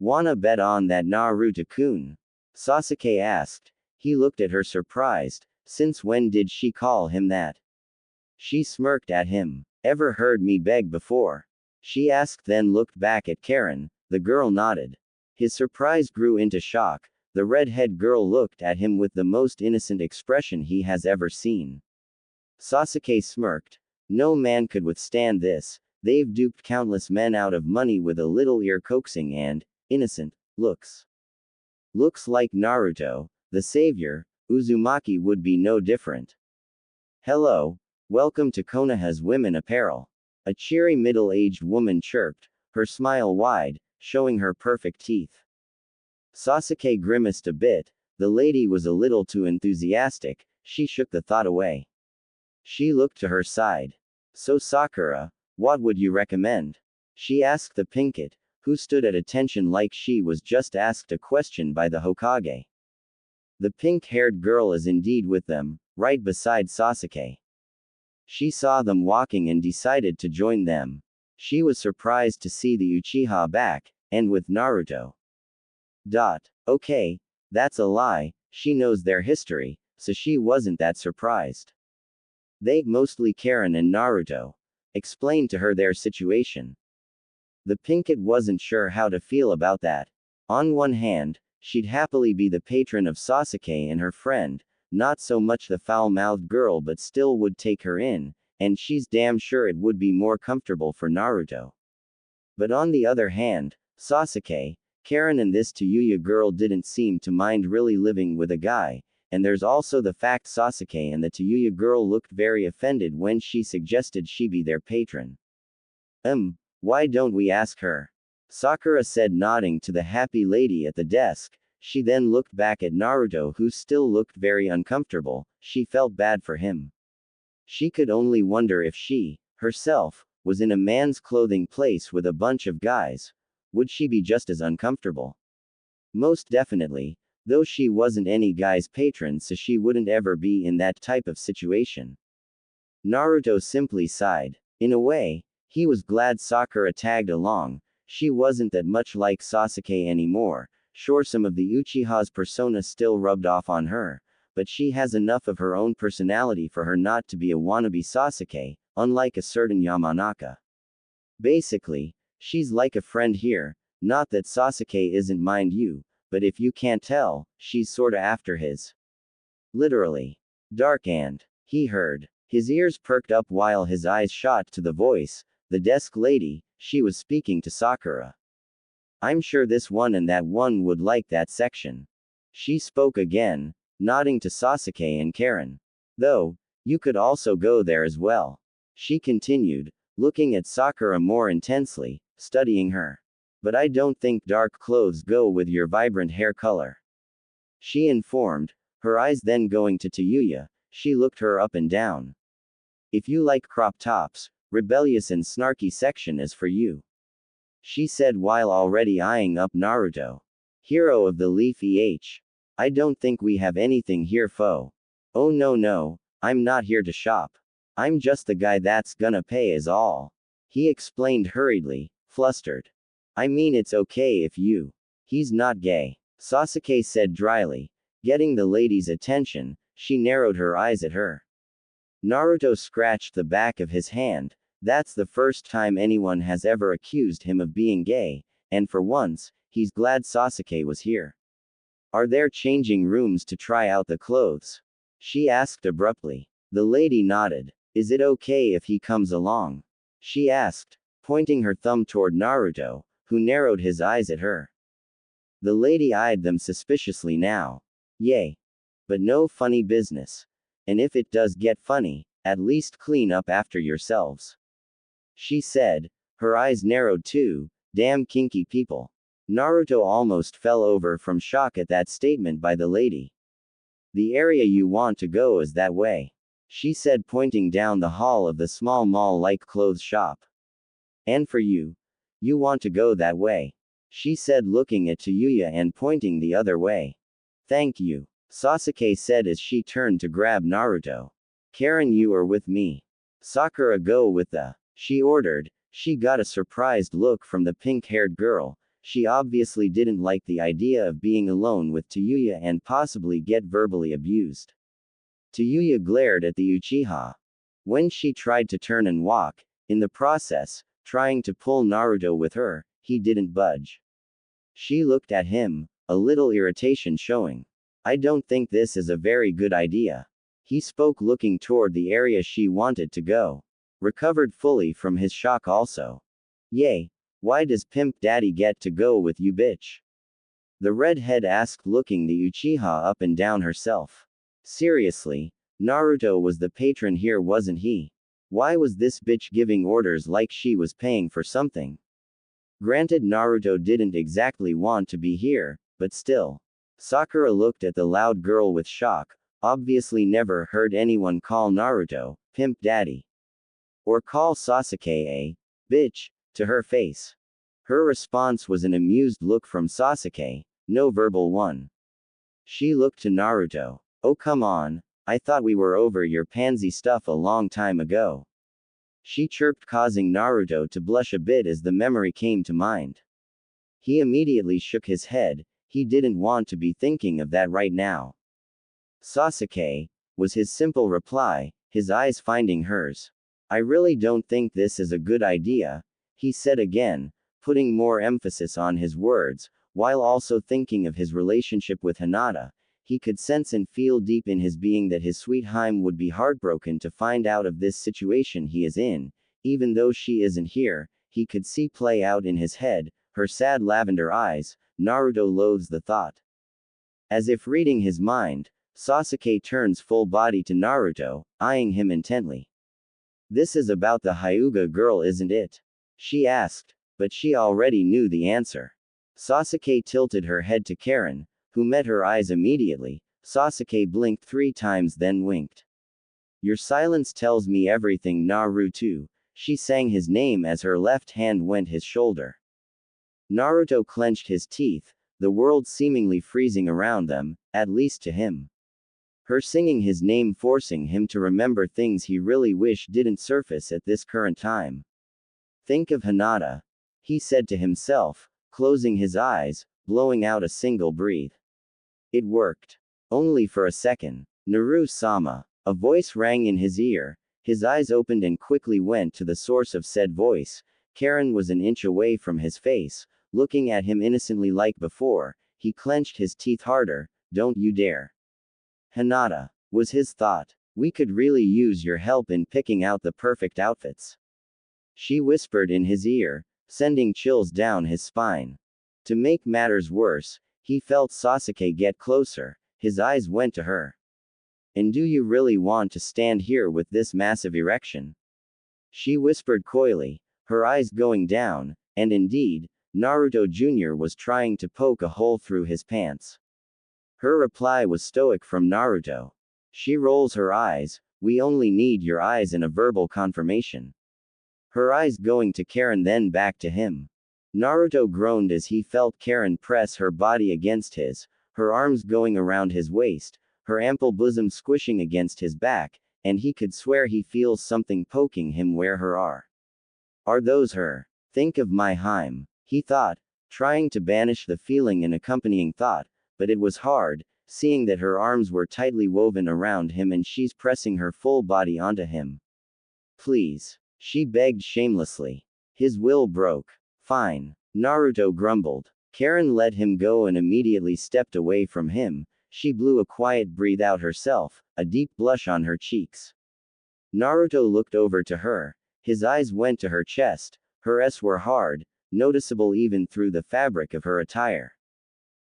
Wanna bet on that, Naruto-kun? Sasuke asked. He looked at her surprised. Since when did she call him that? She smirked at him. Ever heard me beg before? She asked, then looked back at Karin. The girl nodded. His surprise grew into shock. The redhead girl looked at him with the most innocent expression he has ever seen. Sasuke smirked. No man could withstand this. They've duped countless men out of money with a little ear coaxing and innocent looks. Looks like Naruto, the savior, Uzumaki would be no different. Hello, welcome to Konoha's Women Apparel. A cheery middle-aged woman chirped, her smile wide, showing her perfect teeth. Sasuke grimaced a bit. The lady was a little too enthusiastic. She shook the thought away. She looked to her side. So Sakura, what would you recommend? She asked the Pinkett, who stood at attention like she was just asked a question by the Hokage. The pink-haired girl is indeed with them, right beside Sasuke. She saw them walking and decided to join them. She was surprised to see the Uchiha back, and with Naruto. Okay, that's a lie, she knows their history, so she wasn't that surprised. They, mostly Karin and Naruto, explained to her their situation. The Pinkett wasn't sure how to feel about that. On one hand, she'd happily be the patron of Sasuke and her friend, not so much the foul-mouthed girl, but still would take her in, and she's damn sure it would be more comfortable for Naruto. But on the other hand, Sasuke, Karin and this Tayuya girl didn't seem to mind really living with a guy, and there's also the fact Sasuke and the Tayuya girl looked very offended when she suggested she be their patron. Why don't we ask her? Sakura said, nodding to the happy lady at the desk. She then looked back at Naruto, who still looked very uncomfortable. She felt bad for him. She could only wonder if she, herself, was in a man's clothing place with a bunch of guys. Would she be just as uncomfortable? Most definitely, though she wasn't any guy's patron, so she wouldn't ever be in that type of situation. Naruto simply sighed. In a way, he was glad Sakura tagged along. She wasn't that much like Sasuke anymore. Sure, some of the Uchiha's persona still rubbed off on her, but she has enough of her own personality for her not to be a wannabe Sasuke, unlike a certain Yamanaka. Basically, she's like a friend here, not that Sasuke isn't, mind you, but if you can't tell, she's sorta after his. Literally. Dark and. He heard. His ears perked up while his eyes shot to the voice, the desk lady. She was speaking to Sakura. I'm sure this one and that one would like that section. She spoke again, nodding to Sasuke and Karin. Though, you could also go there as well. She continued, looking at Sakura more intensely, studying her. But I don't think dark clothes go with your vibrant hair color. She informed, her eyes then going to Tayuya. She looked her up and down. If you like crop tops, rebellious and snarky section is for you. She said while already eyeing up Naruto. Hero of the Leaf I don't think we have anything here foe. Oh no, I'm not here to shop. I'm just the guy that's gonna pay is all. He explained hurriedly, flustered. I mean it's okay if you. He's not gay. Sasuke said dryly. Getting the lady's attention, she narrowed her eyes at her. Naruto scratched the back of his hand. That's the first time anyone has ever accused him of being gay, and for once, he's glad Sasuke was here. Are there changing rooms to try out the clothes? She asked abruptly. The lady nodded. Is it okay if he comes along? She asked, pointing her thumb toward Naruto, who narrowed his eyes at her. The lady eyed them suspiciously now. Yay. But no funny business. And if it does get funny, at least clean up after yourselves. She said, her eyes narrowed too. Damn kinky people. Naruto almost fell over from shock at that statement by the lady. The area you want to go is that way. She said, pointing down the hall of the small mall-like clothes shop. And for you? You want to go that way. She said, looking at Tayuya and pointing the other way. Thank you. Sasuke said as she turned to grab Naruto. Karin, you are with me. Sakura, go with the. She ordered. She got a surprised look from the pink-haired girl. She obviously didn't like the idea of being alone with Tayuya and possibly get verbally abused. Tayuya glared at the Uchiha. When she tried to turn and walk, in the process, trying to pull Naruto with her, he didn't budge. She looked at him, a little irritation showing. I don't think this is a very good idea. He spoke, looking toward the area she wanted to go. Recovered fully from his shock also. Yay. Why does Pimp Daddy get to go with you, bitch? The redhead asked, looking the Uchiha up and down herself. Seriously, Naruto was the patron here, wasn't he? Why was this bitch giving orders like she was paying for something? Granted, Naruto didn't exactly want to be here, but still. Sakura looked at the loud girl with shock, obviously never heard anyone call Naruto, Pimp Daddy. Or call Sasuke a bitch, to her face. Her response was an amused look from Sasuke, no verbal one. She looked to Naruto. Oh come on, I thought we were over your pansy stuff a long time ago. She chirped, causing Naruto to blush a bit as the memory came to mind. He immediately shook his head. He didn't want to be thinking of that right now. Sasuke, was his simple reply, his eyes finding hers. I really don't think this is a good idea, he said again, putting more emphasis on his words, while also thinking of his relationship with Hinata. He could sense and feel deep in his being that his sweet Harem would be heartbroken to find out of this situation he is in. Even though she isn't here, he could see play out in his head, her sad lavender eyes. Naruto loathes the thought. As if reading his mind, Sasuke turns full body to Naruto, eyeing him intently. This is about the Hyuga girl, isn't it? She asked, but she already knew the answer. Sasuke tilted her head to Karin, who met her eyes immediately. Sasuke blinked 3 times then winked. Your silence tells me everything, Naruto. She sang his name as her left hand went his shoulder. Naruto clenched his teeth, the world seemingly freezing around them, at least to him. Her singing his name forcing him to remember things he really wished didn't surface at this current time. Think of Hinata, he said to himself, closing his eyes, blowing out a single breath. It worked. Only for a second. Naru-sama. A voice rang in his ear. His eyes opened and quickly went to the source of said voice. Karin was an inch away from his face, looking at him innocently like before. He clenched his teeth harder. Don't you dare. Hinata, was his thought. We could really use your help in picking out the perfect outfits. She whispered in his ear, sending chills down his spine. To make matters worse, he felt Sasuke get closer. His eyes went to her. And do you really want to stand here with this massive erection? She whispered coyly, her eyes going down, and indeed, Naruto Jr. was trying to poke a hole through his pants. Her reply was stoic from Naruto. She rolls her eyes, We only need your eyes and a verbal confirmation. Her eyes going to Karin then back to him. Naruto groaned as he felt Karin press her body against his, her arms going around his waist, her ample bosom squishing against his back, and he could swear he feels something poking him where her are. Are those her? Think of my Harem, he thought, trying to banish the feeling and accompanying thought, but it was hard, seeing that her arms were tightly woven around him and she's pressing her full body onto him. Please, she begged shamelessly. His will broke. Fine, Naruto grumbled. Karin let him go and immediately stepped away from him. She blew a quiet breath out herself, a deep blush on her cheeks. Naruto looked over to her. His eyes went to her chest. Her S were hard, noticeable even through the fabric of her attire.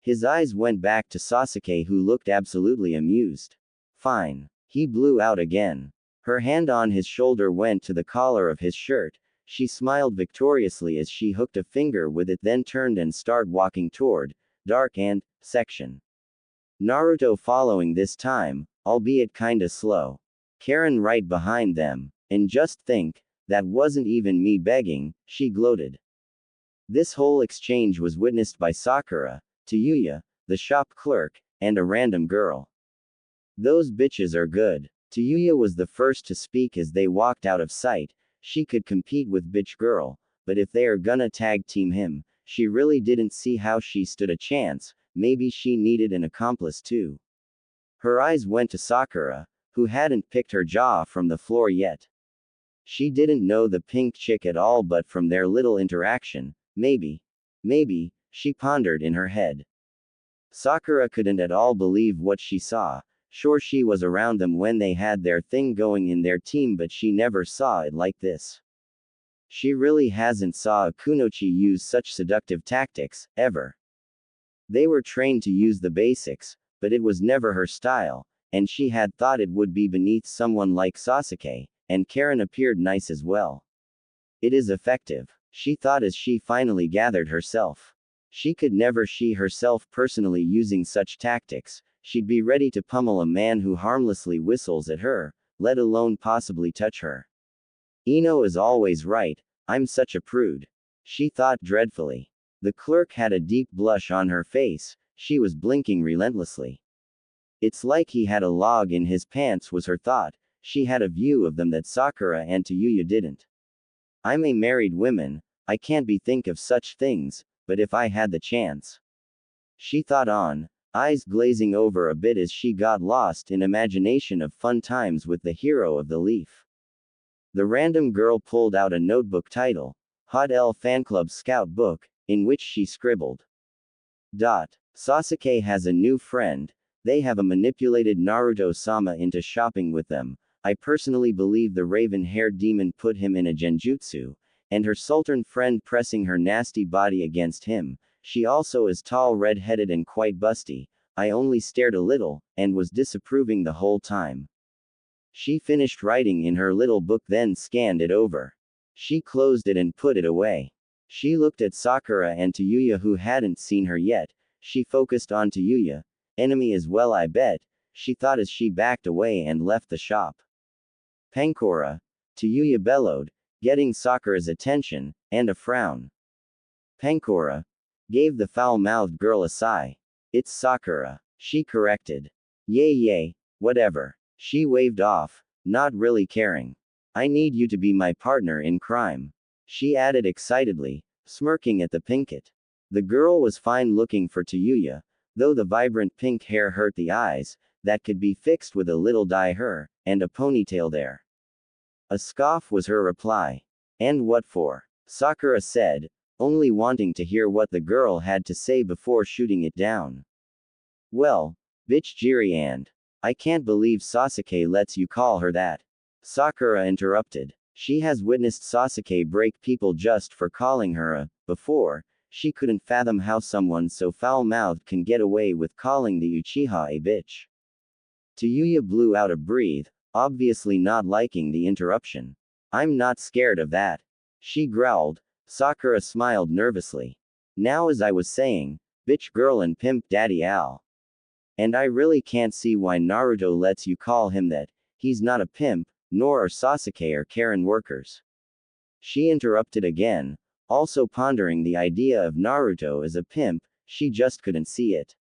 His eyes went back to Sasuke, who looked absolutely amused. Fine. He blew out again. Her hand on his shoulder went to the collar of his shirt. She smiled victoriously as she hooked a finger with it, then turned and started walking toward dark and section. Naruto following this time, albeit kinda slow. Karin right behind them. And just think, that wasn't even me begging, she gloated. This whole exchange was witnessed by Sakura, Tayuya, the shop clerk, and a random girl. Those bitches are good. Tayuya was the first to speak as they walked out of sight. She could compete with bitch girl, but if they are gonna tag team him, she really didn't see how she stood a chance. Maybe she needed an accomplice too. Her eyes went to Sakura, who hadn't picked her jaw from the floor yet. She didn't know the pink chick at all, but from their little interaction, maybe, she pondered in her head. Sakura couldn't at all believe what she saw. Sure, she was around them when they had their thing going in their team, but she never saw it like this. She really hasn't saw a kunoichi use such seductive tactics, ever. They were trained to use the basics, but it was never her style, and she had thought it would be beneath someone like Sasuke, and Karin appeared nice as well. It is effective, she thought as she finally gathered herself. She could never see herself personally using such tactics. She'd be ready to pummel a man who harmlessly whistles at her, let alone possibly touch her. Ino is always right, I'm such a prude. She thought dreadfully. The clerk had a deep blush on her face, she was blinking relentlessly. It's like he had a log in his pants, was her thought. She had a view of them that Sakura and Tayuya didn't. I'm a married woman, I can't think of such things, but if I had the chance. She thought on, eyes glazing over a bit as she got lost in imagination of fun times with the hero of the leaf. The random girl pulled out a notebook title, Hot L Fanclub Scout Book, in which she scribbled. Sasuke has a new friend. They have manipulated Naruto-sama into shopping with them. I personally believe the raven-haired demon put him in a genjutsu, and her sultran friend pressing her nasty body against him. She also is tall, red-headed and quite busty. I only stared a little, and was disapproving the whole time. She finished writing in her little book, then scanned it over. She closed it and put it away. She looked at Sakura and Tayuya, who hadn't seen her yet. She focused on Tayuya. Enemy as well, I bet, she thought as she backed away and left the shop. Pankora, Tayuya bellowed, getting Sakura's attention, and a frown. Pankora gave the foul-mouthed girl a sigh. It's Sakura, she corrected. Yay, whatever. She waved off, not really caring. I need you to be my partner in crime, she added excitedly, smirking at the pinkett. The girl was fine looking for Tayuya, though the vibrant pink hair hurt the eyes. That could be fixed with a little dye her, and a ponytail there. A scoff was her reply. And what for? Sakura said, only wanting to hear what the girl had to say before shooting it down. Well, bitch Jiri, and I can't believe Sasuke lets you call her that. Sakura interrupted. She has witnessed Sasuke break people just for calling her a before. She couldn't fathom how someone so foul-mouthed can get away with calling the Uchiha a bitch. Tayuya blew out a breath, obviously not liking the interruption. I'm not scared of that, she growled. Sakura smiled nervously. Now, as I was saying, bitch girl and pimp daddy Al. And I really can't see why Naruto lets you call him that. He's not a pimp, nor are Sasuke or Karin workers. She interrupted again, also pondering the idea of Naruto as a pimp, she just couldn't see it.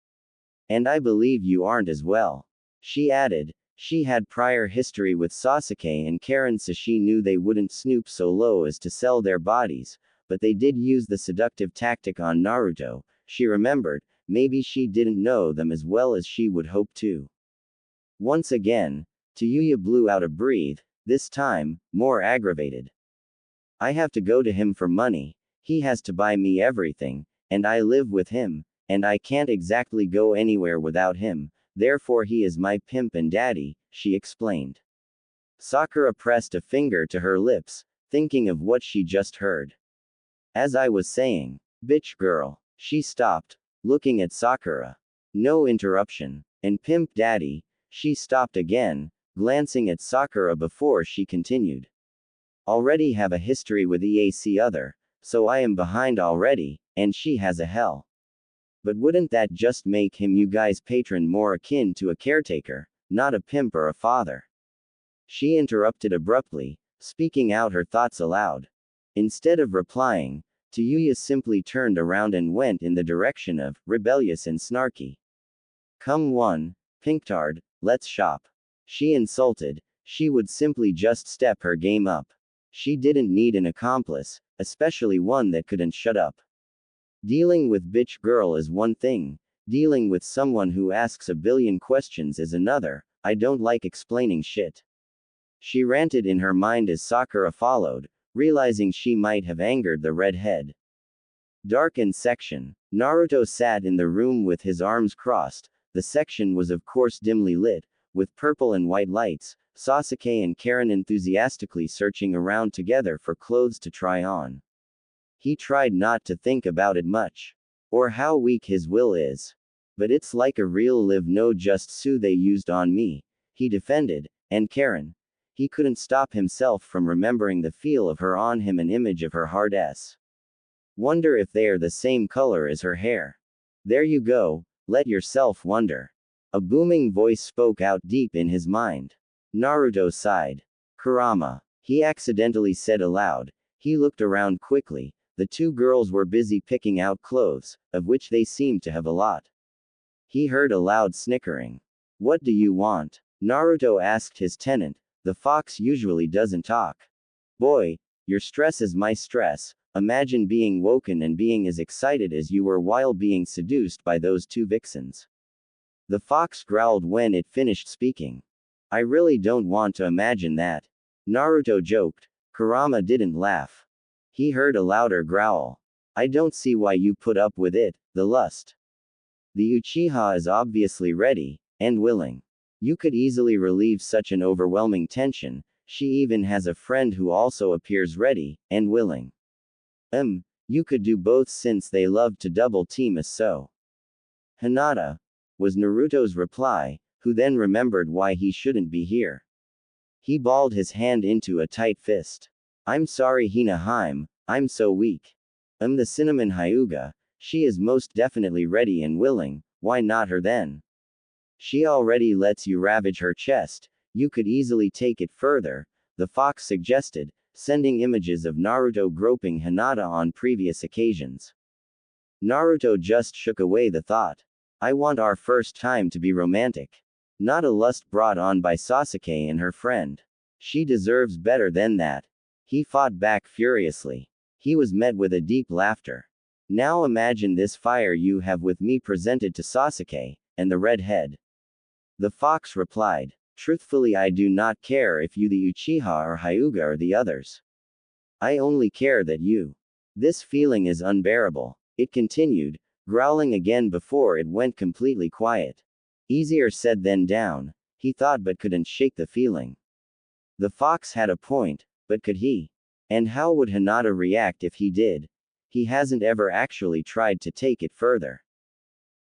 And I believe you aren't as well. She added, she had prior history with Sasuke and Karin, so she knew they wouldn't snoop so low as to sell their bodies, but they did use the seductive tactic on Naruto. She remembered, maybe she didn't know them as well as she would hope to. Once again, Tayuya blew out a breath, this time, more aggravated. I have to go to him for money, he has to buy me everything, and I live with him, and I can't exactly go anywhere without him, therefore he is my pimp and daddy, she explained. Sakura pressed a finger to her lips, thinking of what she just heard. As I was saying, bitch girl, she stopped, looking at Sakura. No interruption. And pimp daddy, she stopped again, glancing at Sakura before she continued. Already have a history with EAC other, so I am behind already, and she has a hell. But wouldn't that just make him you guys patron more akin to a caretaker, not a pimp or a father? She interrupted abruptly, speaking out her thoughts aloud. Instead of replying, Tayuya simply turned around and went in the direction of, rebellious and snarky. Come on, Pinktard, let's shop. She insulted, she would simply just step her game up. She didn't need an accomplice, especially one that couldn't shut up. Dealing with bitch girl is one thing, dealing with someone who asks a billion questions is another. I don't like explaining shit. She ranted in her mind as Sakura followed, realizing she might have angered the redhead. Darkened section. Naruto sat in the room with his arms crossed. The section was of course dimly lit, with purple and white lights. Sasuke and Karin enthusiastically searching around together for clothes to try on. He tried not to think about it much. Or how weak his will is. But it's like a real live no just su they used on me, he defended, and Karin. He couldn't stop himself from remembering the feel of her on him, an image of her hard S. Wonder if they are the same color as her hair. There you go, let yourself wonder. A booming voice spoke out deep in his mind. Naruto sighed. Kurama, he accidentally said aloud. He looked around quickly. The two girls were busy picking out clothes, of which they seemed to have a lot. He heard a loud snickering. What do you want? Naruto asked his tenant. The fox usually doesn't talk. Boy, your stress is my stress. Imagine being woken and being as excited as you were while being seduced by those two vixens. The fox growled when it finished speaking. I really don't want to imagine that. Naruto joked. Kurama didn't laugh. He heard a louder growl. I don't see why you put up with it, the lust. The Uchiha is obviously ready, and willing. You could easily relieve such an overwhelming tension. She even has a friend who also appears ready, and willing. You could do both since they love to double team us so. Hinata, was Naruto's reply, who then remembered why he shouldn't be here. He balled his hand into a tight fist. I'm sorry Hina-hime, I'm so weak. The cinnamon Hyuga, she is most definitely ready and willing, why not her then? She already lets you ravage her chest, you could easily take it further, the fox suggested, sending images of Naruto groping Hinata on previous occasions. Naruto just shook away the thought. I want our first time to be romantic. Not a lust brought on by Sasuke and her friend. She deserves better than that. He fought back furiously. He was met with a deep laughter. Now imagine this fire you have with me presented to Sasuke, and the redhead. The fox replied, truthfully I do not care if you the Uchiha or Hyuga or the others. I only care that you. This feeling is unbearable. It continued, growling again before it went completely quiet. Easier said than done, he thought, but couldn't shake the feeling. The fox had a point, but could he? And how would Hinata react if he did? He hasn't ever actually tried to take it further.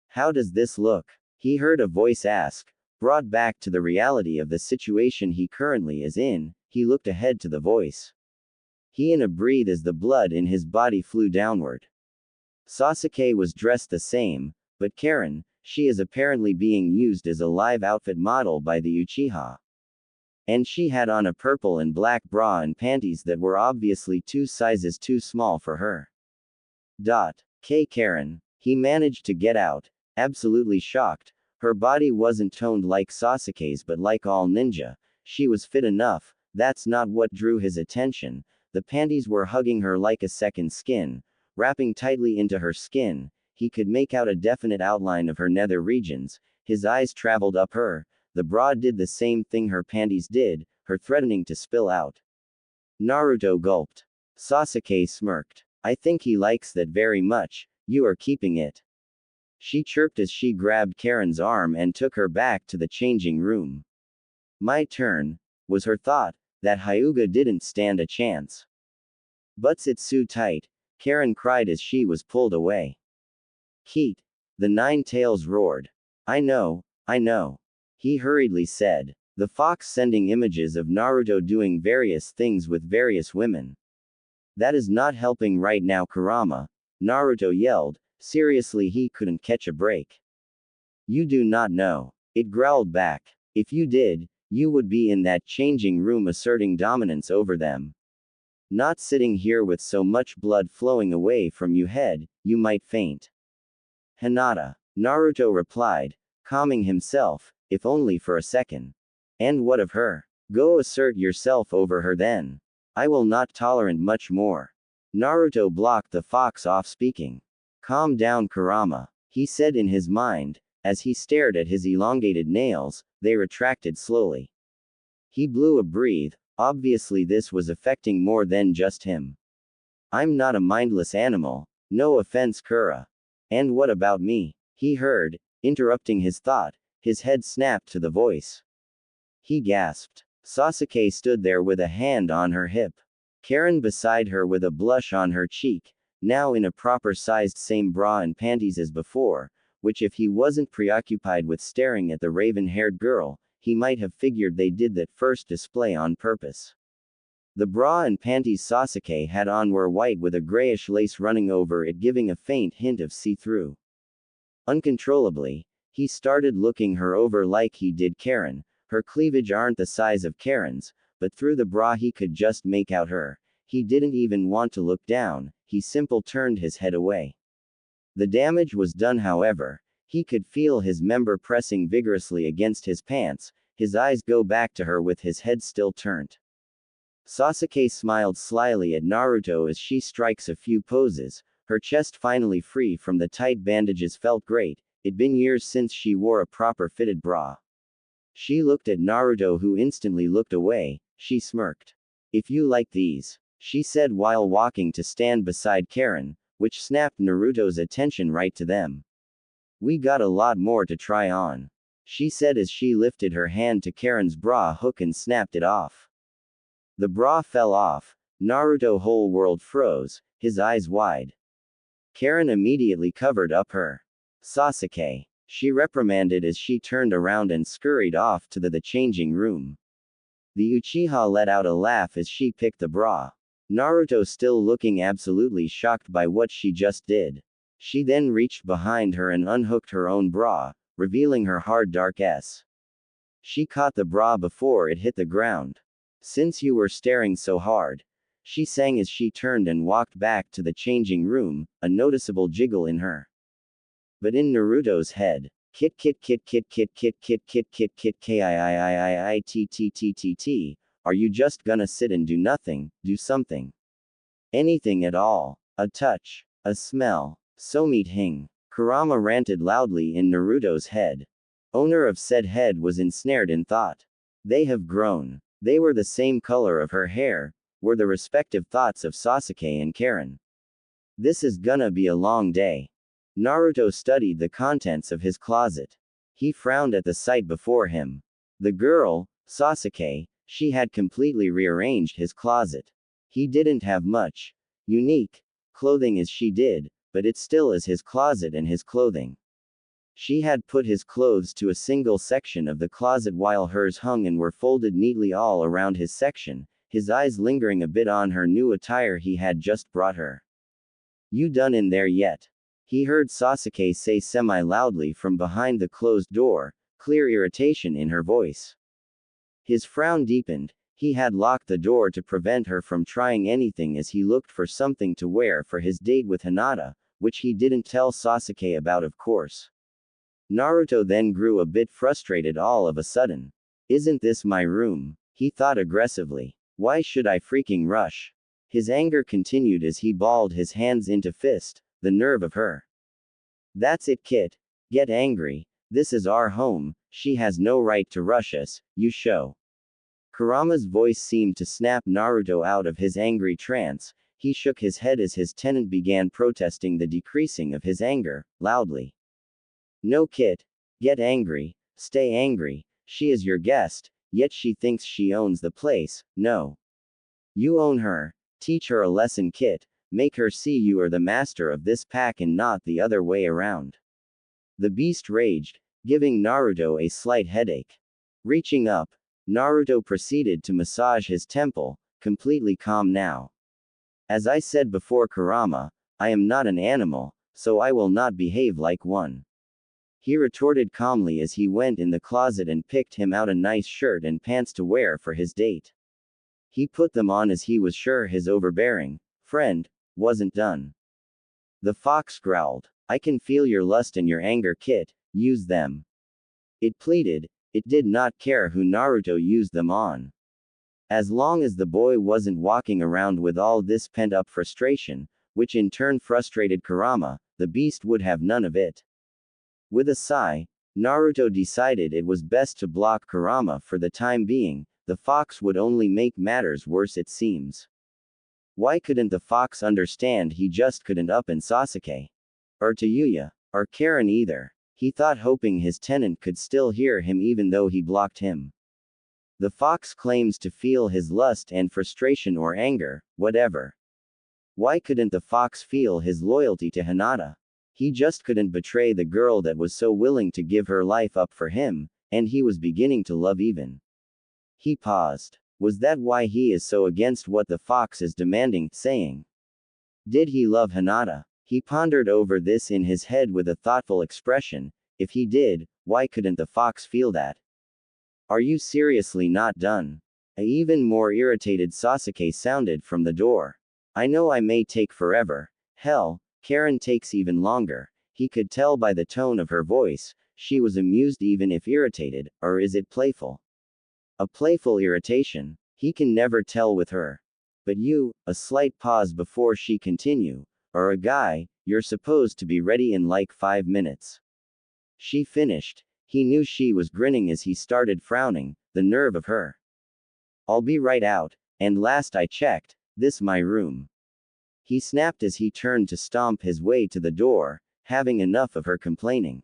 How does this look? He heard a voice ask, brought back to the reality of the situation he currently is in. He looked ahead to the voice. He in a breath as the blood in his body flew downward. Sasuke was dressed the same, but Karin, she is apparently being used as a live outfit model by the Uchiha. And she had on a purple and black bra and panties that were obviously 2 sizes too small for her. Karin. He managed to get out, absolutely shocked. Her body wasn't toned like Sasuke's but like all ninja, she was fit enough, that's not what drew his attention. The panties were hugging her like a second skin, wrapping tightly into her skin. He could make out a definite outline of her nether regions. His eyes traveled up her. The bra did the same thing her panties did, her threatening to spill out. Naruto gulped. Sasuke smirked. I think he likes that very much. You are keeping it. She chirped as she grabbed Karin's arm and took her back to the changing room. My turn, was her thought. That Hyuga didn't stand a chance. Butts it's so tight, Karin cried as she was pulled away. Keat. The Nine Tails roared. I know, he hurriedly said. The fox sending images of Naruto doing various things with various women. That is not helping right now, Kurama, Naruto yelled. Seriously, he couldn't catch a break. You do not know, it growled back. If you did, you would be in that changing room asserting dominance over them. Not sitting here with so much blood flowing away from your head, you might faint. Hinata, Naruto replied, calming himself, if only for a second. And what of her? Go assert yourself over her then. I will not tolerate much more. Naruto blocked the fox off speaking. Calm down, Kurama, he said in his mind. As he stared at his elongated nails, they retracted slowly. He blew a breath. Obviously this was affecting more than just him. I'm not a mindless animal, no offense, Kura. And what about me? He heard, interrupting his thought. His head snapped to the voice. He gasped. Sasuke stood there with a hand on her hip. Karin beside her with a blush on her cheek, now in a proper sized same bra and panties as before, which if he wasn't preoccupied with staring at the raven-haired girl, he might have figured they did that first display on purpose. The bra and panties Sasuke had on were white with a grayish lace running over it, giving a faint hint of see-through. Uncontrollably, he started looking her over like he did Karin. Her cleavage aren't the size of Karin's, but through the bra he could just make out her. He didn't even want to look down, he simply turned his head away. The damage was done, however. He could feel his member pressing vigorously against his pants, his eyes go back to her with his head still turned. Sasuke smiled slyly at Naruto as she strikes a few poses, her chest finally free from the tight bandages felt great. It'd been years since she wore a proper fitted bra. She looked at Naruto, who instantly looked away. She smirked. If you like these, she said while walking to stand beside Karin, which snapped Naruto's attention right to them. We got a lot more to try on, she said as she lifted her hand to Karin's bra hook and snapped it off. The bra fell off. Naruto whole world froze, his eyes wide. Karin immediately covered up her. Sasuke, she reprimanded as she turned around and scurried off to the changing room. The Uchiha let out a laugh as she picked the bra. Naruto still looking absolutely shocked by what she just did. She then reached behind her and unhooked her own bra, revealing her hard dark S. She caught the bra before it hit the ground. Since you were staring so hard, she sang as she turned and walked back to the changing room, a noticeable jiggle in her. But in Naruto's head, kit kitt, are you just gonna sit and do nothing? Do something. Anything at all. A touch. A smell. So meet Hing. Kurama ranted loudly in Naruto's head. Owner of said head was ensnared in thought. They have grown. They were the same color of her hair, were the respective thoughts of Sasuke and Karin. This is gonna be a long day. Naruto studied the contents of his closet. He frowned at the sight before him. The girl, Sasuke, she had completely rearranged his closet. He didn't have much unique clothing as she did, but it still is his closet and his clothing. She had put his clothes to a single section of the closet while hers hung and were folded neatly all around his section, his eyes lingering a bit on her new attire he had just brought her. You done in there yet? He heard Sasuke say semi-loudly from behind the closed door, clear irritation in her voice. His frown deepened. He had locked the door to prevent her from trying anything as he looked for something to wear for his date with Hinata, which he didn't tell Sasuke about, of course. Naruto then grew a bit frustrated all of a sudden. Isn't this my room? He thought aggressively. Why should I freaking rush? His anger continued as he balled his hands into fist. The nerve of her. That's it, kid. Get angry. This is our home. She has no right to rush us, you show. Kurama's voice seemed to snap Naruto out of his angry trance. He shook his head as his tenant began protesting the decreasing of his anger, loudly. No, kid. Get angry. Stay angry. She is your guest, yet she thinks she owns the place. No. You own her. Teach her a lesson, kid. Make her see you are the master of this pack and not the other way around. The beast raged, giving Naruto a slight headache. Reaching up, Naruto proceeded to massage his temple, completely calm now. As I said before, Kurama, I am not an animal, so I will not behave like one. He retorted calmly as he went in the closet and picked him out a nice shirt and pants to wear for his date. He put them on as he was sure his overbearing friend wasn't done. The fox growled. I can feel your lust and your anger, kid. Use them. It pleaded. It did not care who Naruto used them on. As long as the boy wasn't walking around with all this pent-up frustration, which in turn frustrated Kurama, the beast would have none of it. With a sigh, Naruto decided it was best to block Kurama for the time being. The fox would only make matters worse, it seems. Why couldn't the fox understand he just couldn't up in Sasuke? Or Tayuya? Or Karin either? He thought, hoping his tenant could still hear him even though he blocked him. The fox claims to feel his lust and frustration or anger, whatever. Why couldn't the fox feel his loyalty to Hinata? He just couldn't betray the girl that was so willing to give her life up for him, and he was beginning to love even. He paused. Was that why he is so against what the fox is demanding, saying? Did he love Hinata? He pondered over this in his head with a thoughtful expression. If he did, why couldn't the fox feel that? Are you seriously not done? A even more irritated Sasuke sounded from the door. I know I may take forever. Hell, Karin takes even longer. He could tell by the tone of her voice. She was amused even if irritated, or is it playful? A playful irritation. He can never tell with her. But you, a slight pause before she continue, are a guy, you're supposed to be ready in like 5 minutes. She finished. He knew she was grinning as he started frowning, the nerve of her. I'll be right out, and last I checked, this my room. He snapped as he turned to stomp his way to the door, having enough of her complaining.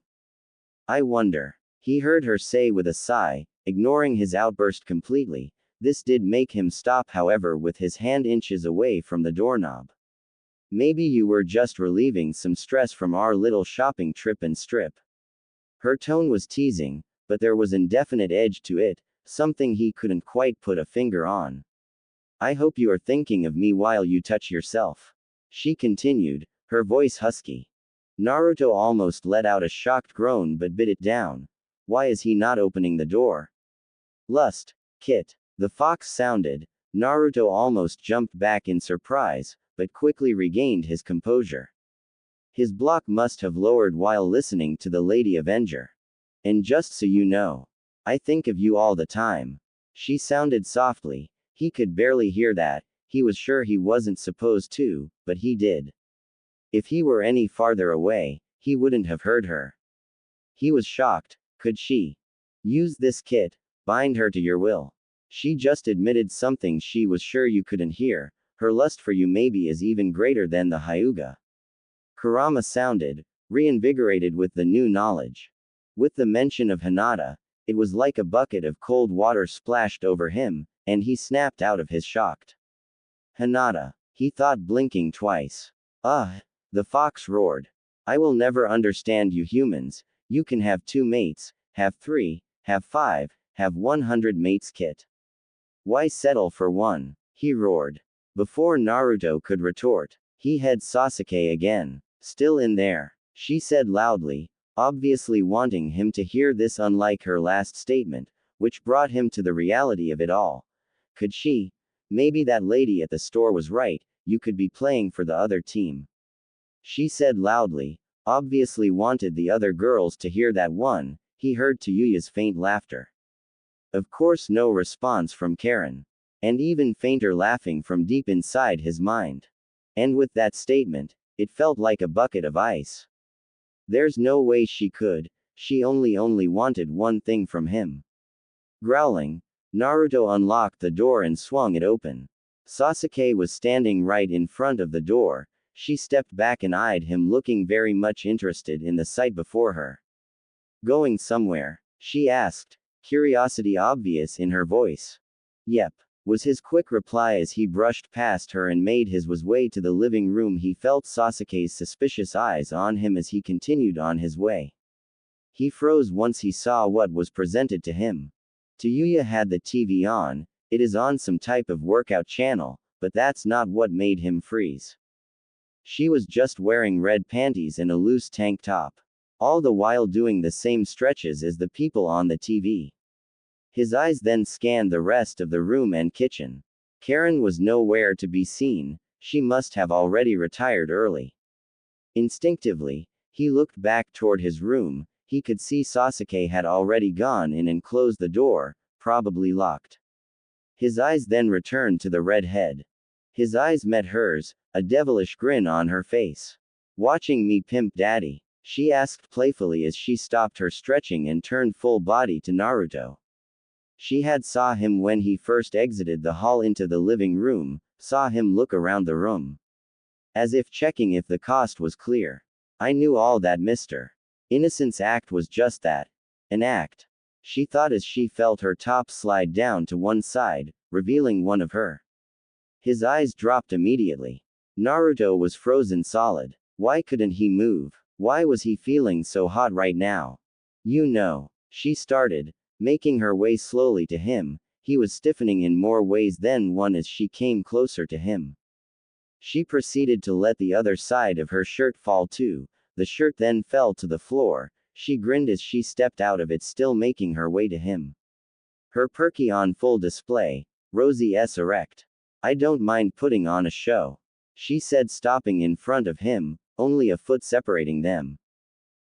I wonder. He heard her say with a sigh, ignoring his outburst completely. This did make him stop, however, with his hand inches away from the doorknob. Maybe you were just relieving some stress from our little shopping trip and strip. Her tone was teasing, but there was an indefinite edge to it, something he couldn't quite put a finger on. I hope you are thinking of me while you touch yourself. She continued, her voice husky. Naruto almost let out a shocked groan but bit it down. Why is he not opening the door? Lust. Kit. The fox sounded. Naruto almost jumped back in surprise, but quickly regained his composure. His block must have lowered while listening to the Lady Avenger. And just so you know, I think of you all the time. She sounded softly. He could barely hear that. He was sure he wasn't supposed to, but he did. If he were any farther away, he wouldn't have heard her. He was shocked. Could she use this kit? Bind her to your will. She just admitted something she was sure you couldn't hear. Her lust for you maybe is even greater than the Hyuga. Kurama sounded, reinvigorated with the new knowledge. With the mention of Hinata, it was like a bucket of cold water splashed over him, and he snapped out of his shocked. Hinata, he thought, blinking twice. The fox roared. I will never understand you humans. You can have 2 mates, have 3, have 5, have 100 mates, kit. Why settle for 1? He roared. Before Naruto could retort, he had Sasuke again. Still in there, she said loudly, obviously wanting him to hear this. Unlike her last statement, which brought him to the reality of it all. Could she? Maybe that lady at the store was right, you could be playing for the other team. She said loudly, obviously wanted the other girls to hear that one. He heard Tayuya's faint laughter. Of course, no response from Karin. And even fainter laughing from deep inside his mind. And with that statement, it felt like a bucket of ice. There's no way she could, she only wanted one thing from him. Growling, Naruto unlocked the door and swung it open. Sasuke was standing right in front of the door. She stepped back and eyed him, looking very much interested in the sight before her. Going somewhere? She asked, curiosity obvious in her voice. Yep, was his quick reply as he brushed past her and made his way to the living room. He felt Sasuke's suspicious eyes on him as he continued on his way. He froze once he saw what was presented to him. Tayuya had the TV on, it is on some type of workout channel, but that's not what made him freeze. She was just wearing red panties and a loose tank top. All the while doing the same stretches as the people on the TV. His eyes then scanned the rest of the room and kitchen. Karin was nowhere to be seen, she must have already retired early. Instinctively, he looked back toward his room. He could see Sasuke had already gone in and closed the door, probably locked. His eyes then returned to the redhead. His eyes met hers, a devilish grin on her face. Watching me pimp daddy? She asked playfully as she stopped her stretching and turned full body to Naruto. She had saw him when he first exited the hall into the living room, saw him look around the room. As if checking if the cost was clear. I knew all that, Mr. Innocent's act was just that. An act. She thought as she felt her top slide down to one side, revealing one of her. His eyes dropped immediately. Naruto was frozen solid. Why couldn't he move? Why was he feeling so hot right now? You know. She started, making her way slowly to him. He was stiffening in more ways than one as she came closer to him. She proceeded to let the other side of her shirt fall too. The shirt then fell to the floor. She grinned as she stepped out of it, still making her way to him. Her perky on full display, rosy s erect. I don't mind putting on a show, she said, stopping in front of him, only a foot separating them.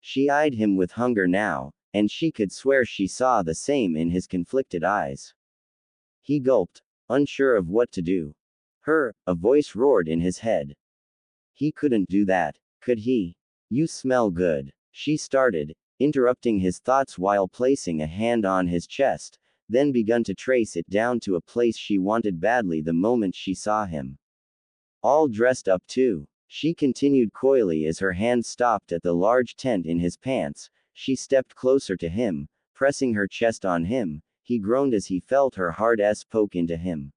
She eyed him with hunger now, and she could swear she saw the same in his conflicted eyes. He gulped, unsure of what to do. A voice roared in his head. He couldn't do that, could he? You smell good, she started, interrupting his thoughts while placing a hand on his chest, then begun to trace it down to a place she wanted badly the moment she saw him. All dressed up too, she continued coyly as her hand stopped at the large tent in his pants. She stepped closer to him, pressing her chest on him. He groaned as he felt her hard s poke into him.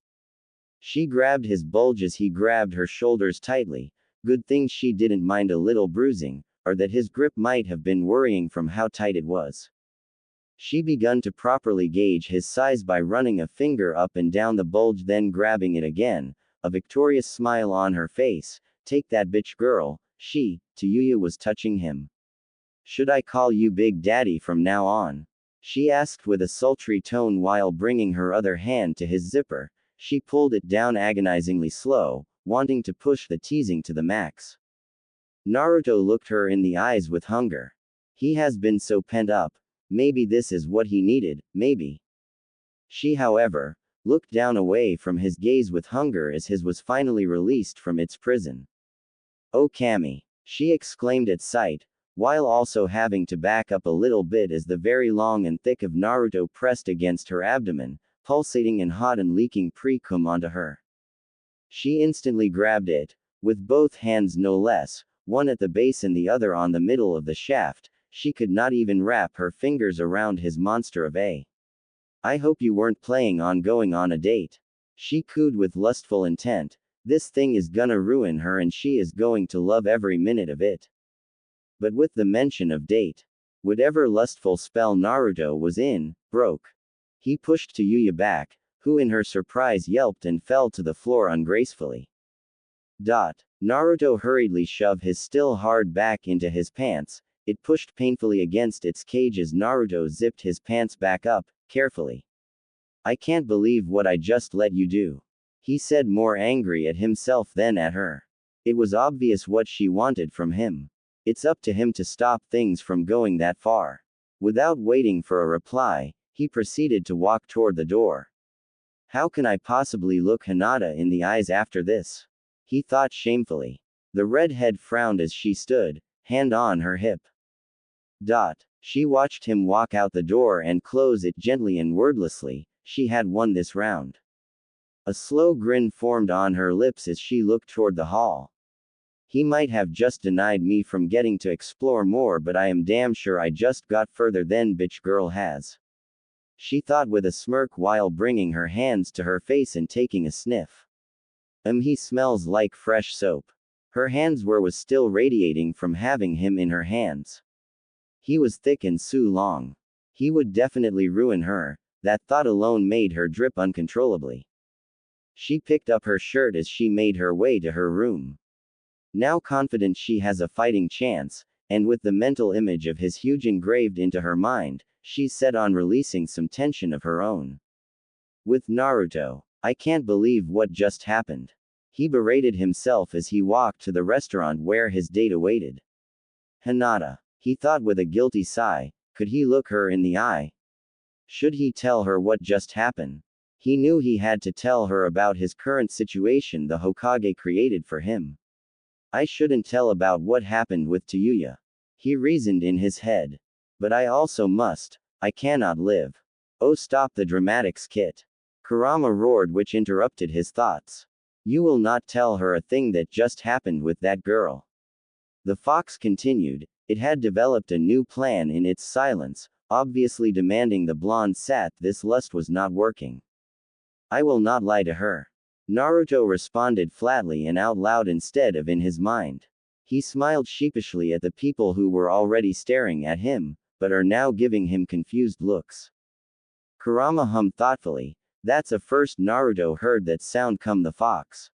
She grabbed his bulge as he grabbed her shoulders tightly. Good thing she didn't mind a little bruising, or that his grip might have been worrying from how tight it was. She begun to properly gauge his size by running a finger up and down the bulge, then grabbing it again, a victorious smile on her face. Take that bitch, girl. Tayuya was touching him. Should I call you Big Daddy from now on? She asked with a sultry tone while bringing her other hand to his zipper. She pulled it down agonizingly slow, wanting to push the teasing to the max. Naruto looked her in the eyes with hunger. He has been so pent up. Maybe this is what he needed, maybe. She, however, looked down away from his gaze with hunger as his was finally released from its prison. Oh Kami! She exclaimed at sight, while also having to back up a little bit as the very long and thick of Naruto pressed against her abdomen, pulsating and hot and leaking pre-cum onto her. She instantly grabbed it, with both hands no less, one at the base and the other on the middle of the shaft. She could not even wrap her fingers around his monster of a. I hope you weren't planning on going on a date. She cooed with lustful intent. This thing is gonna ruin her and she is going to love every minute of it. But with the mention of date, whatever lustful spell Naruto was in, broke. He pushed Tayuya back, who in her surprise yelped and fell to the floor ungracefully. Naruto hurriedly shoved his still hard back into his pants. It pushed painfully against its cage as Naruto zipped his pants back up, carefully. I can't believe what I just let you do. He said, more angry at himself than at her. It was obvious what she wanted from him. It's up to him to stop things from going that far. Without waiting for a reply, he proceeded to walk toward the door. How can I possibly look Hinata in the eyes after this? He thought shamefully. The redhead frowned as she stood, hand on her hip. She watched him walk out the door and close it gently and wordlessly. She had won this round. A slow grin formed on her lips as she looked toward the hall. He might have just denied me from getting to explore more, but I am damn sure I just got further than bitch girl has. She thought with a smirk while bringing her hands to her face and taking a sniff. He smells like fresh soap. Her hands was still radiating from having him in her hands. He was thick and so long. He would definitely ruin her. That thought alone made her drip uncontrollably. She picked up her shirt as she made her way to her room. Now confident she has a fighting chance, and with the mental image of his huge engraved into her mind, she's set on releasing some tension of her own. With Naruto, I can't believe what just happened. He berated himself as he walked to the restaurant where his date awaited. Hinata, he thought with a guilty sigh, could he look her in the eye? Should he tell her what just happened? He knew he had to tell her about his current situation the Hokage created for him. I shouldn't tell about what happened with Tayuya. He reasoned in his head. But I also must. I cannot live. Oh, stop the dramatics, Kit. Kurama roared, which interrupted his thoughts. You will not tell her a thing that just happened with that girl. The fox continued. It had developed a new plan in its silence, obviously demanding the blonde sat this lust was not working. I will not lie to her. Naruto responded flatly and out loud instead of in his mind. He smiled sheepishly at the people who were already staring at him, but are now giving him confused looks. Kurama hummed thoughtfully. That's a first. Naruto heard that sound come the fox.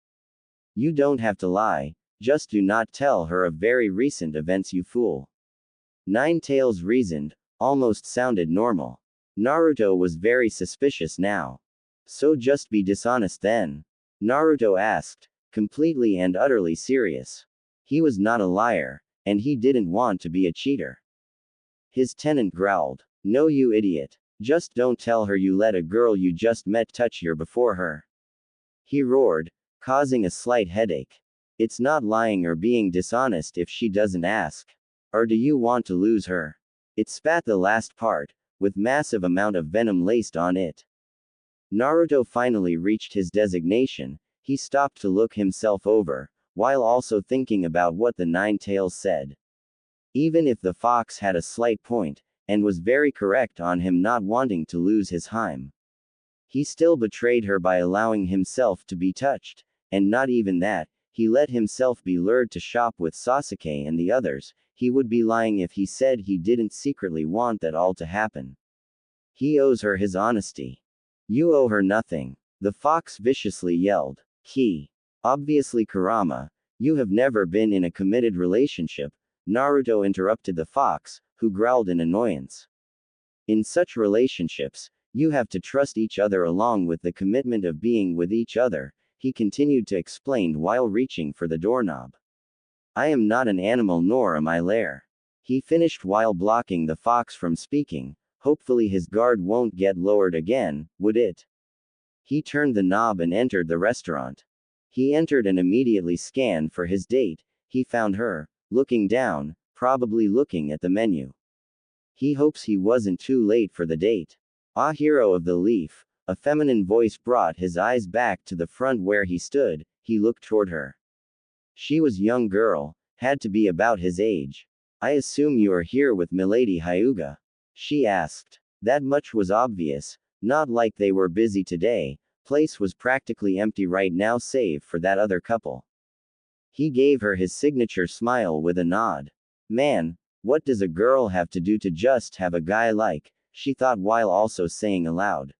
You don't have to lie, just do not tell her of very recent events, you fool. Nine Tails reasoned, almost sounded normal. Naruto was very suspicious now. So just be dishonest then? Naruto asked, completely and utterly serious. He was not a liar, and he didn't want to be a cheater. His tenant growled. No, you idiot. Just don't tell her you let a girl you just met touch you before her. He roared, causing a slight headache. It's not lying or being dishonest if she doesn't ask. Or do you want to lose her? It spat the last part, with massive amount of venom laced on it. Naruto finally reached his designation. He stopped to look himself over, while also thinking about what the Nine Tails said. Even if the fox had a slight point, and was very correct on him not wanting to lose his Harem, he still betrayed her by allowing himself to be touched, and not even that, he let himself be lured to shop with Sasuke and the others. He would be lying if he said he didn't secretly want that all to happen. He owes her his honesty. You owe her nothing. The fox viciously yelled. Obviously Kurama, you have never been in a committed relationship. Naruto interrupted the fox, who growled in annoyance. In such relationships, you have to trust each other along with the commitment of being with each other, he continued to explain while reaching for the doorknob. I am not an animal nor am I lair. He finished while blocking the fox from speaking. Hopefully his guard won't get lowered again, would it? He turned the knob and entered the restaurant. He entered and immediately scanned for his date. He found her, looking down, probably looking at the menu. He hopes he wasn't too late for the date. Ah, hero of the leaf, a feminine voice brought his eyes back to the front where he stood. He looked toward her. She was young girl, had to be about his age. I assume you are here with Milady Hyuga? She asked. That much was obvious, not like they were busy today, place was practically empty right now save for that other couple. He gave her his signature smile with a nod. Man, what does a girl have to do to just have a guy like, she thought while also saying aloud.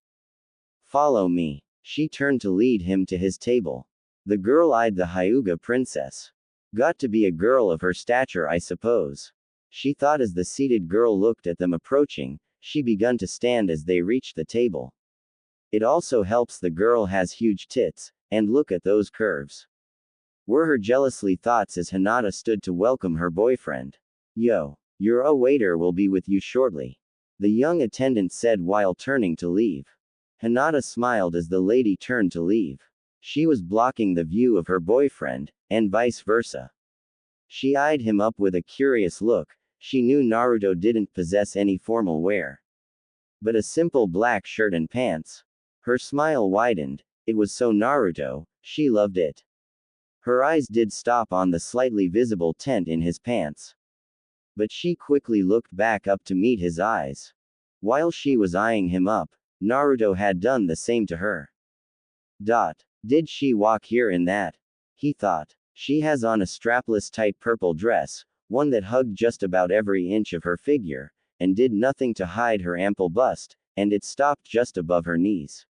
Follow me. She turned to lead him to his table. The girl eyed the Hyuga princess. Got to be a girl of her stature, I suppose. She thought as the seated girl looked at them approaching. She begun to stand as they reached the table. It also helps the girl has huge tits, and look at those curves. Were her jealously thoughts as Hinata stood to welcome her boyfriend. Yo, your waiter will be with you shortly. The young attendant said while turning to leave. Hinata smiled as the lady turned to leave. She was blocking the view of her boyfriend, and vice versa. She eyed him up with a curious look. She knew Naruto didn't possess any formal wear, but a simple black shirt and pants. Her smile widened. It was so Naruto, she loved it. Her eyes did stop on the slightly visible tent in his pants, but she quickly looked back up to meet his eyes. While she was eyeing him up, Naruto had done the same to her. Did she walk here in that? He thought. She has on a strapless tight purple dress, one that hugged just about every inch of her figure, and did nothing to hide her ample bust, and it stopped just above her knees.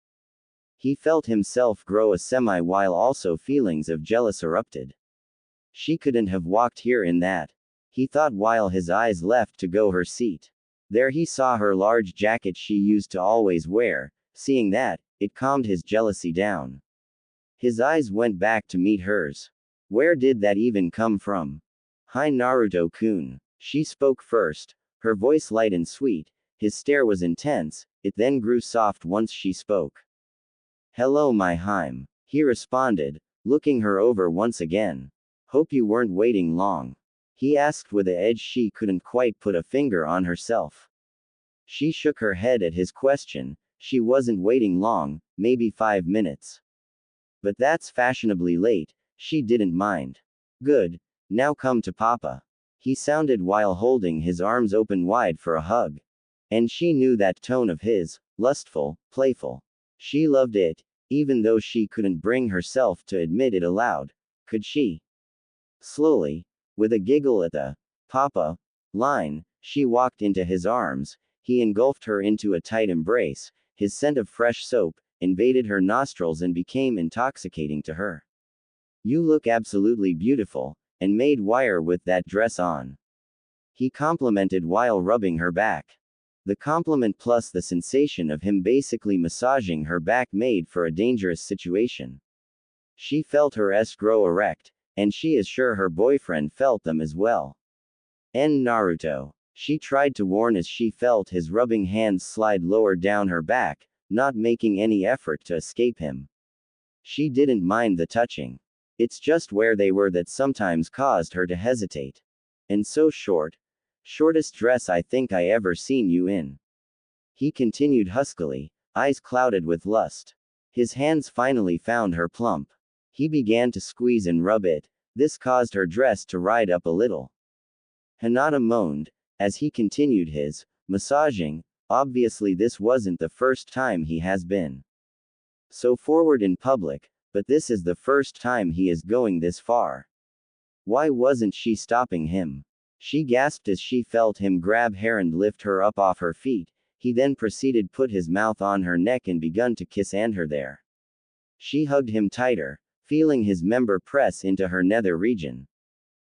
He felt himself grow a semi while also feelings of jealous erupted. She couldn't have walked here in that, he thought while his eyes left to go her seat. There he saw her large jacket she used to always wear. Seeing that, it calmed his jealousy down. His eyes went back to meet hers. Where did that even come from? Hi Naruto-kun. She spoke first, her voice light and sweet. His stare was intense, it then grew soft once she spoke. Hello my Harem, he responded, looking her over once again. Hope you weren't waiting long. He asked with an edge she couldn't quite put a finger on herself. She shook her head at his question. She wasn't waiting long, maybe 5 minutes. But that's fashionably late. She didn't mind. Good, now come to Papa. He sounded while holding his arms open wide for a hug. And she knew that tone of his, lustful, playful. She loved it, even though she couldn't bring herself to admit it aloud. Could she? Slowly, with a giggle at the Papa line, she walked into his arms. He engulfed her into a tight embrace. His scent of fresh soap invaded her nostrils and became intoxicating to her. You look absolutely beautiful, and made wire with that dress on. He complimented while rubbing her back. The compliment plus the sensation of him basically massaging her back made for a dangerous situation. She felt her s grow erect, and she is sure her boyfriend felt them as well. Naruto. She tried to warn as she felt his rubbing hands slide lower down her back, not making any effort to escape him. She didn't mind the touching. It's just where they were that sometimes caused her to hesitate. And so short. Shortest dress I think I ever seen you in. He continued huskily, eyes clouded with lust. His hands finally found her plump. He began to squeeze and rub it. This caused her dress to ride up a little. Hinata moaned, as he continued his massaging. Obviously this wasn't the first time he has been so forward in public, but this is the first time he is going this far. Why wasn't she stopping him? She gasped as she felt him grab her and lift her up off her feet. He then proceeded put his mouth on her neck and begun to kiss and her there. She hugged him tighter, feeling his member press into her nether region.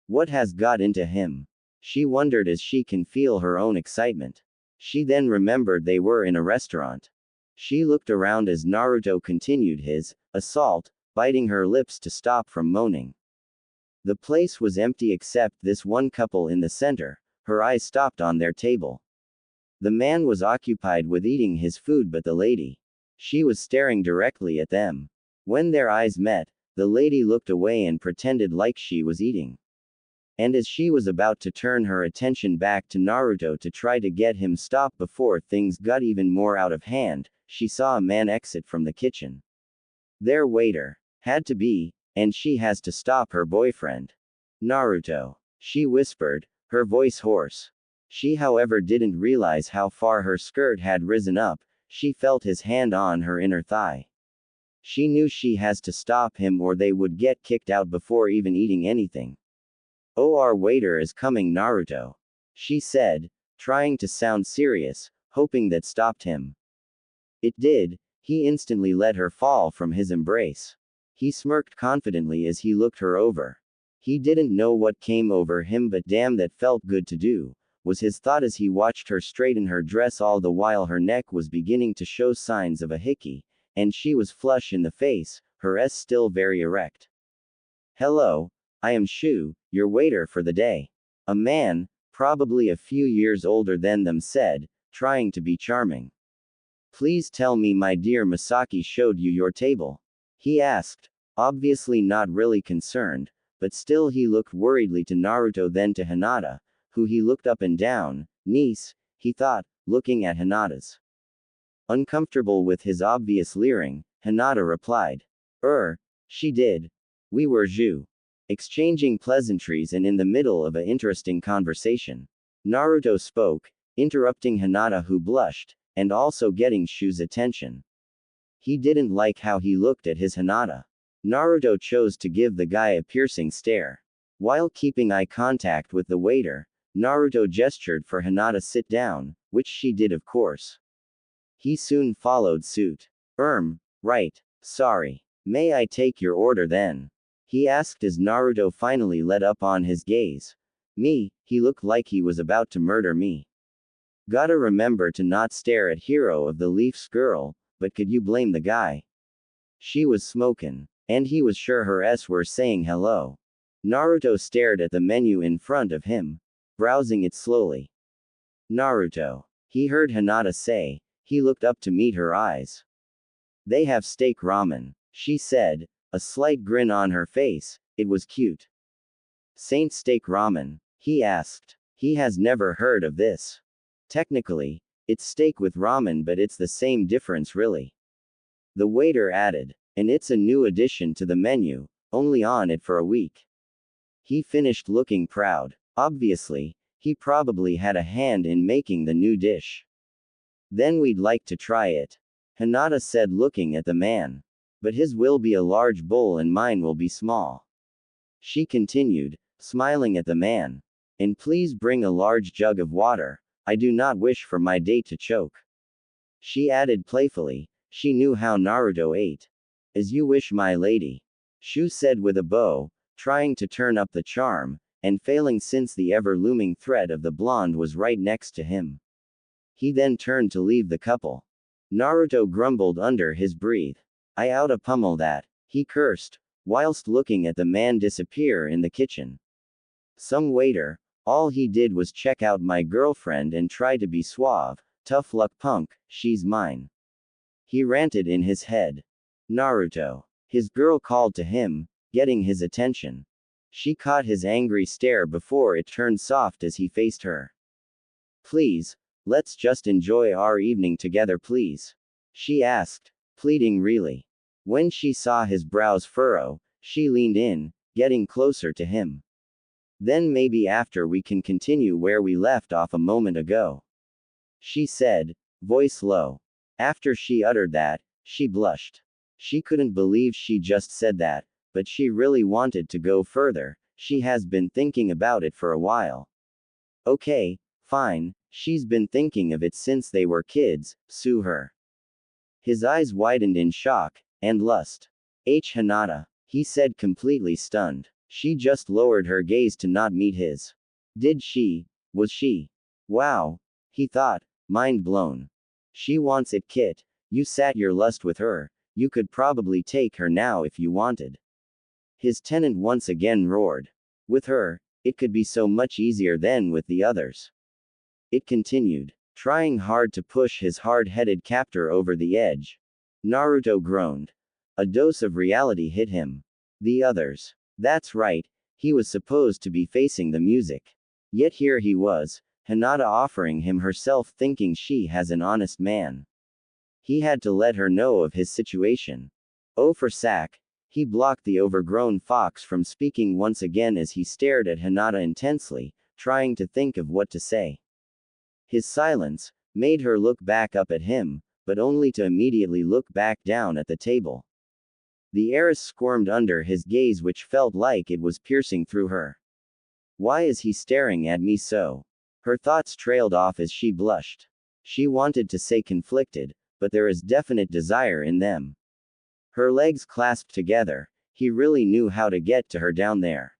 What has got into him? She wondered as she can feel her own excitement. She then remembered they were in a restaurant. She looked around as Naruto continued his assault, biting her lips to stop from moaning. The place was empty except this one couple in the center. Her eyes stopped on their table. The man was occupied with eating his food, but the lady, she was staring directly at them. When their eyes met, the lady looked away and pretended like she was eating. And as she was about to turn her attention back to Naruto to try to get him stopped before things got even more out of hand, she saw a man exit from the kitchen. Their waiter. Had to be, and she has to stop her boyfriend. Naruto. She whispered, her voice hoarse. She however didn't realize how far her skirt had risen up. She felt his hand on her inner thigh. She knew she has to stop him or they would get kicked out before even eating anything. Oh, our waiter is coming Naruto. She said, trying to sound serious, hoping that stopped him. It did. He instantly let her fall from his embrace. He smirked confidently as he looked her over. He didn't know what came over him, but damn, that felt good to do, was his thought as he watched her straighten her dress all the while her neck was beginning to show signs of a hickey, and she was flush in the face, her S still very erect. Hello, I am Shu, your waiter for the day. A man, probably a few years older than them, said, trying to be charming. Please tell me my dear Masaki showed you your table. He asked, obviously not really concerned, but still he looked worriedly to Naruto, then to Hinata, who he looked up and down. Niece, he thought, looking at Hinata's. Uncomfortable with his obvious leering, Hinata replied. She did. We were exchanging pleasantries and in the middle of an interesting conversation. Naruto spoke, interrupting Hinata, who blushed, and also getting Shu's attention. He didn't like how he looked at his Hinata. Naruto chose to give the guy a piercing stare. While keeping eye contact with the waiter, Naruto gestured for Hinata to sit down, which she did of course. He soon followed suit. Right. Sorry. May I take your order then? He asked as Naruto finally let up on his gaze. Me, he looked like he was about to murder me. Gotta remember to not stare at Hero of the Leaf's girl, but could you blame the guy? She was smokin', and he was sure her S were saying hello. Naruto stared at the menu in front of him, browsing it slowly. Naruto. He heard Hinata say. He looked up to meet her eyes. They have steak ramen, she said, a slight grin on her face. It was cute. Saint steak ramen? He asked. He has never heard of this. Technically, it's steak with ramen, but it's the same difference really. The waiter added. And it's a new addition to the menu, only on it for a week. He finished looking proud. Obviously, he probably had a hand in making the new dish. Then we'd like to try it. Hinata said, looking at the man. But his will be a large bowl and mine will be small. She continued, smiling at the man. And please bring a large jug of water. I do not wish for my date to choke. She added playfully. She knew how Naruto ate. As you wish, my lady. Shu said with a bow, trying to turn up the charm, and failing since the ever-looming threat of the blonde was right next to him. He then turned to leave the couple. Naruto grumbled under his breath. I oughta pummel that, he cursed, whilst looking at the man disappear in the kitchen. Some waiter, all he did was check out my girlfriend and try to be suave. Tough luck, punk, she's mine. He ranted in his head. Naruto. His girl called to him, getting his attention. She caught his angry stare before it turned soft as he faced her. Please, let's just enjoy our evening together, please. She asked, pleading really. When she saw his brows furrow, she leaned in, getting closer to him. Then maybe after we can continue where we left off a moment ago. She said, voice low. After she uttered that, she blushed. She couldn't believe she just said that, but she really wanted to go further. She has been thinking about it for a while. Okay, fine, she's been thinking of it since they were kids, sue her. His eyes widened in shock and lust. Hinata, he said, completely stunned. She just lowered her gaze to not meet his. Did she? Was she? Wow, he thought, mind blown. She wants it, Kit. You sat your lust with her. You could probably take her now if you wanted. His tenant once again roared. With her, it could be so much easier than with the others. It continued, trying hard to push his hard-headed captor over the edge. Naruto groaned. A dose of reality hit him. The others. That's right, he was supposed to be facing the music. Yet here he was, Hinata offering him herself, thinking she has an honest man. He had to let her know of his situation. Oh, for sack. He blocked the overgrown fox from speaking once again as he stared at Hinata intensely, trying to think of what to say. His silence made her look back up at him, but only to immediately look back down at the table. The heiress squirmed under his gaze, which felt like it was piercing through her. Why is he staring at me so? Her thoughts trailed off as she blushed. She wanted to say conflicted, but there is definite desire in them. Her legs clasped together. He really knew how to get to her down there.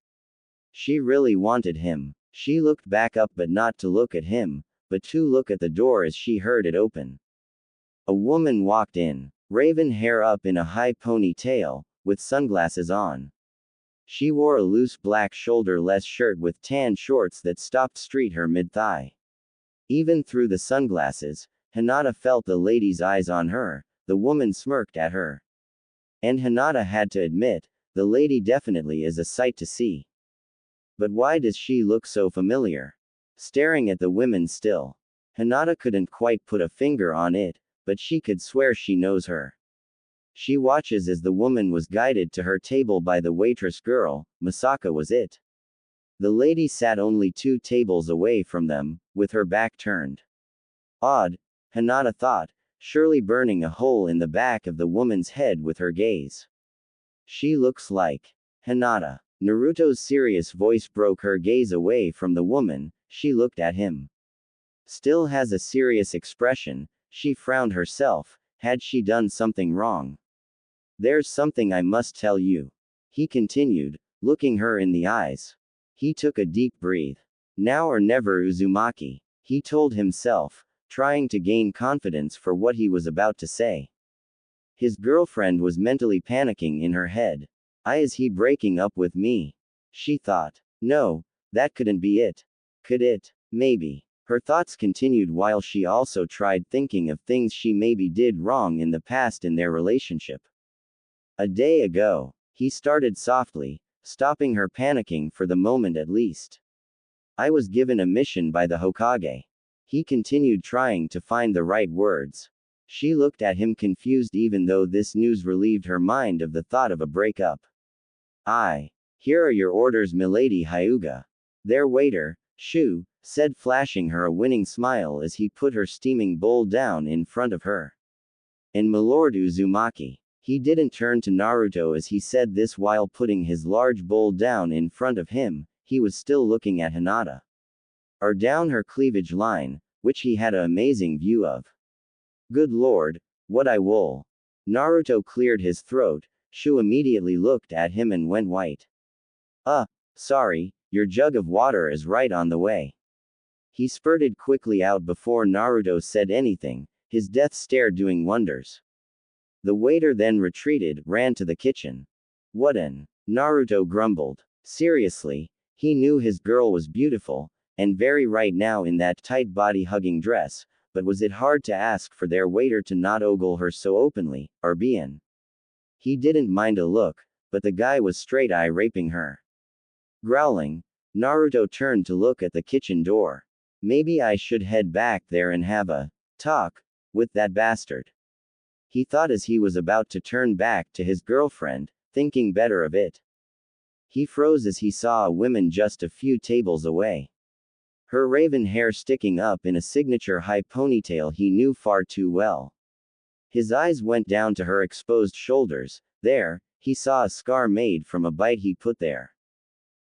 She really wanted him. She looked back up, but not to look at him, but to look at the door as she heard it open. A woman walked in, raven hair up in a high ponytail, with sunglasses on. She wore a loose black shoulder-less shirt with tan shorts that stopped straight her mid-thigh. Even through the sunglasses, Hinata felt the lady's eyes on her. The woman smirked at her. And Hinata had to admit, the lady definitely is a sight to see. But why does she look so familiar? Staring at the women still. Hinata couldn't quite put a finger on it, but she could swear she knows her. She watches as the woman was guided to her table by the waitress girl. Masaka was it. The lady sat only 2 tables away from them, with her back turned. Odd, Hinata thought, surely burning a hole in the back of the woman's head with her gaze. She looks like Hinata. Naruto's serious voice broke her gaze away from the woman. She looked at him. Still has a serious expression. She frowned herself. Had she done something wrong? There's something I must tell you. He continued, looking her in the eyes. He took a deep breath. Now or never, Uzumaki, he told himself, trying to gain confidence for what he was about to say. His girlfriend was mentally panicking in her head. Is he breaking up with me? She thought. No, that couldn't be it. Could it? Maybe. Her thoughts continued while she also tried thinking of things she maybe did wrong in the past in their relationship. A day ago, he started softly, stopping her panicking for the moment at least. I was given a mission by the Hokage. He continued trying to find the right words. She looked at him confused even though this news relieved her mind of the thought of a breakup. Here are your orders, milady Hyuga. Their waiter, Shu, said, flashing her a winning smile as he put her steaming bowl down in front of her. And milord Uzumaki. He didn't turn to Naruto as he said this while putting his large bowl down in front of him. He was still looking at Hinata. Or down her cleavage line, which he had an amazing view of. Good lord, what I will. Naruto cleared his throat. Shu immediately looked at him and went white. Sorry, your jug of water is right on the way. He spurted quickly out before Naruto said anything, his death stare doing wonders. The waiter then retreated, ran to the kitchen. What an? Naruto grumbled. Seriously, he knew his girl was beautiful, and very right now in that tight body-hugging dress, but was it hard to ask for their waiter to not ogle her so openly, or bien? He didn't mind a look, but the guy was straight-eye raping her. Growling, Naruto turned to look at the kitchen door. Maybe I should head back there and have a talk with that bastard. He thought as he was about to turn back to his girlfriend, thinking better of it. He froze as he saw a woman just a few tables away. Her raven hair sticking up in a signature high ponytail he knew far too well. His eyes went down to her exposed shoulders. There, he saw a scar made from a bite he put there.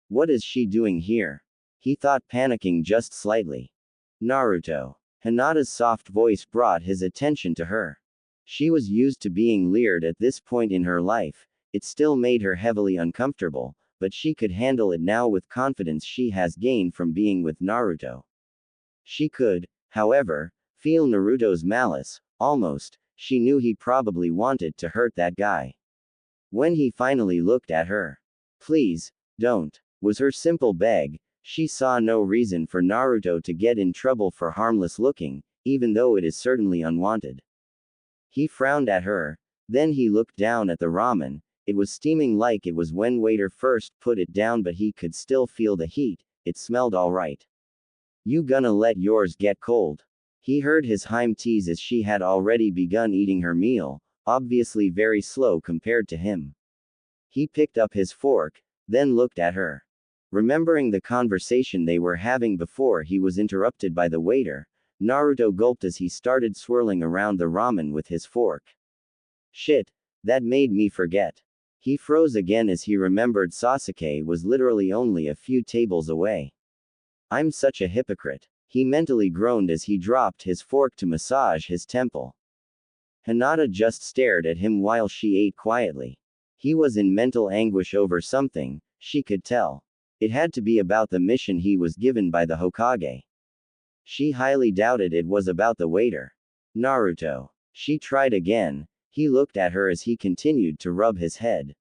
What is she doing here? He thought, panicking just slightly. Naruto. Hinata's soft voice brought his attention to her. She was used to being leered at this point in her life. It still made her heavily uncomfortable, but she could handle it now with confidence she has gained from being with Naruto. She could, however, feel Naruto's malice. Almost, she knew he probably wanted to hurt that guy. When he finally looked at her. Please, don't, was her simple beg. She saw no reason for Naruto to get in trouble for harmless looking, even though it is certainly unwanted. He frowned at her, then he looked down at the ramen. It was steaming like it was when waiter first put it down, but he could still feel the heat. It smelled alright. You gonna let yours get cold? He heard his Harem tease as she had already begun eating her meal, obviously very slow compared to him. He picked up his fork, then looked at her. Remembering the conversation they were having before he was interrupted by the waiter, Naruto gulped as he started swirling around the ramen with his fork. Shit, that made me forget. He froze again as he remembered Sasuke was literally only a few tables away. I'm such a hypocrite. He mentally groaned as he dropped his fork to massage his temple. Hinata just stared at him while she ate quietly. He was in mental anguish over something, she could tell. It had to be about the mission he was given by the Hokage. She highly doubted it was about the waiter. Naruto. She tried again. He looked at her as he continued to rub his head.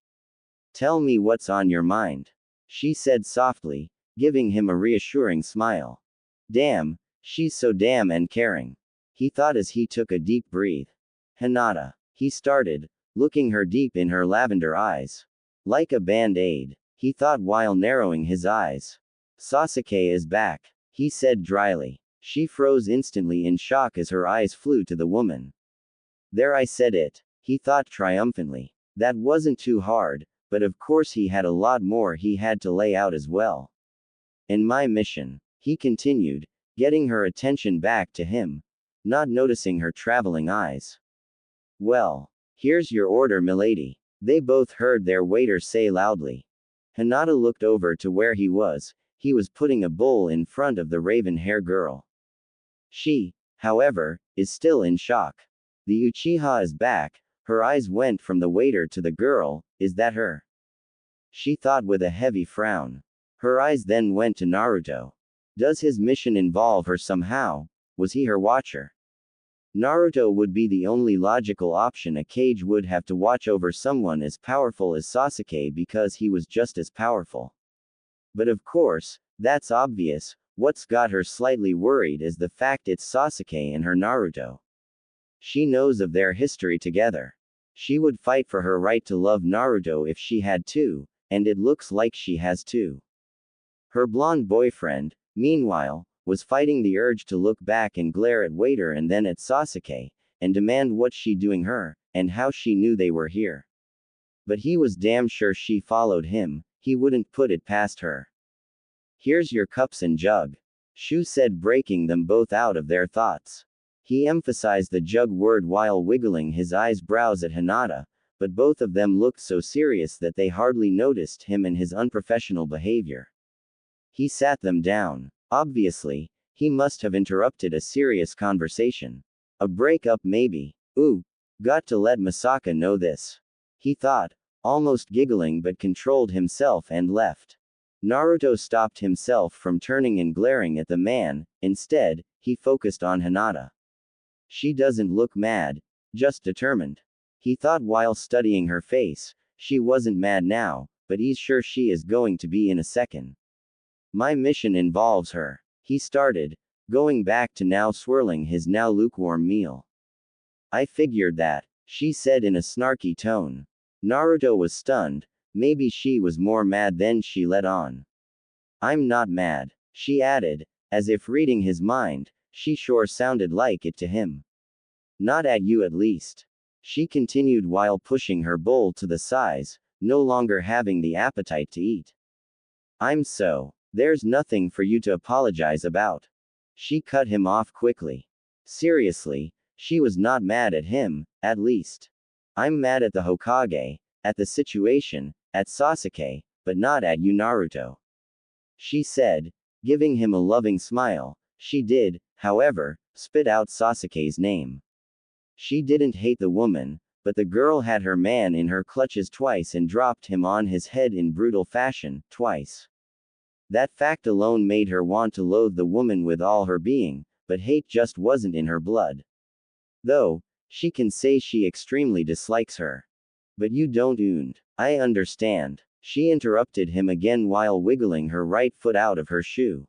Tell me what's on your mind, she said softly, giving him a reassuring smile. Damn, she's so damn and caring, he thought as he took a deep breath. Hinata, he started, looking her deep in her lavender eyes. Like a band-aid, he thought while narrowing his eyes. Sasuke is back, he said dryly. She froze instantly in shock as her eyes flew to the woman. There, I said it, he thought triumphantly. That wasn't too hard, but of course he had a lot more he had to lay out as well. And my mission, he continued, getting her attention back to him, not noticing her traveling eyes. Well, here's your order, milady, they both heard their waiter say loudly. Hinata looked over to where he was putting a bowl in front of the raven-hair girl. She, however, is still in shock. The Uchiha is back. Her eyes went from the waiter to the girl. Is that her? She thought with a heavy frown. Her eyes then went to Naruto. Does his mission involve her somehow? Was he her watcher? Naruto would be the only logical option. A Kage would have to watch over someone as powerful as Sasuke because he was just as powerful. But of course, that's obvious. What's got her slightly worried is the fact it's Sasuke and her Naruto. She knows of their history together. She would fight for her right to love Naruto if she had to, and it looks like she has too. Her blonde boyfriend, meanwhile, was fighting the urge to look back and glare at waiter and then at Sasuke, and demand what she doing her, and how she knew they were here. But he was damn sure she followed him, he wouldn't put it past her. Here's your cups and jug, Shu said, breaking them both out of their thoughts. He emphasized the jug word while wiggling his eyebrows at Hinata, but both of them looked so serious that they hardly noticed him and his unprofessional behavior. He sat them down. Obviously, he must have interrupted a serious conversation. A breakup maybe. Ooh, got to let Misaka know this, he thought, almost giggling, but controlled himself and left. Naruto stopped himself from turning and glaring at the man. Instead, he focused on Hinata. She doesn't look mad, just determined, he thought while studying her face. She wasn't mad now, but he's sure she is going to be in a second. My mission involves her, he started, going back to now swirling his now lukewarm meal. I figured that, she said in a snarky tone. Naruto was stunned. Maybe she was more mad than she let on. I'm not mad, she added, as if reading his mind. She sure sounded like it to him. Not at you at least, she continued while pushing her bowl to the size, no longer having the appetite to eat. There's nothing for you to apologize about. She cut him off quickly. Seriously, she was not mad at him, at least. I'm mad at the Hokage, at the situation, at Sasuke, but not at you, Naruto, she said, giving him a loving smile. She did, however, spit out Sasuke's name. She didn't hate the woman, but the girl had her man in her clutches twice and dropped him on his head in brutal fashion, twice. That fact alone made her want to loathe the woman with all her being, but hate just wasn't in her blood. Though, she can say she extremely dislikes her. But you don't, und. I understand, she interrupted him again while wiggling her right foot out of her shoe.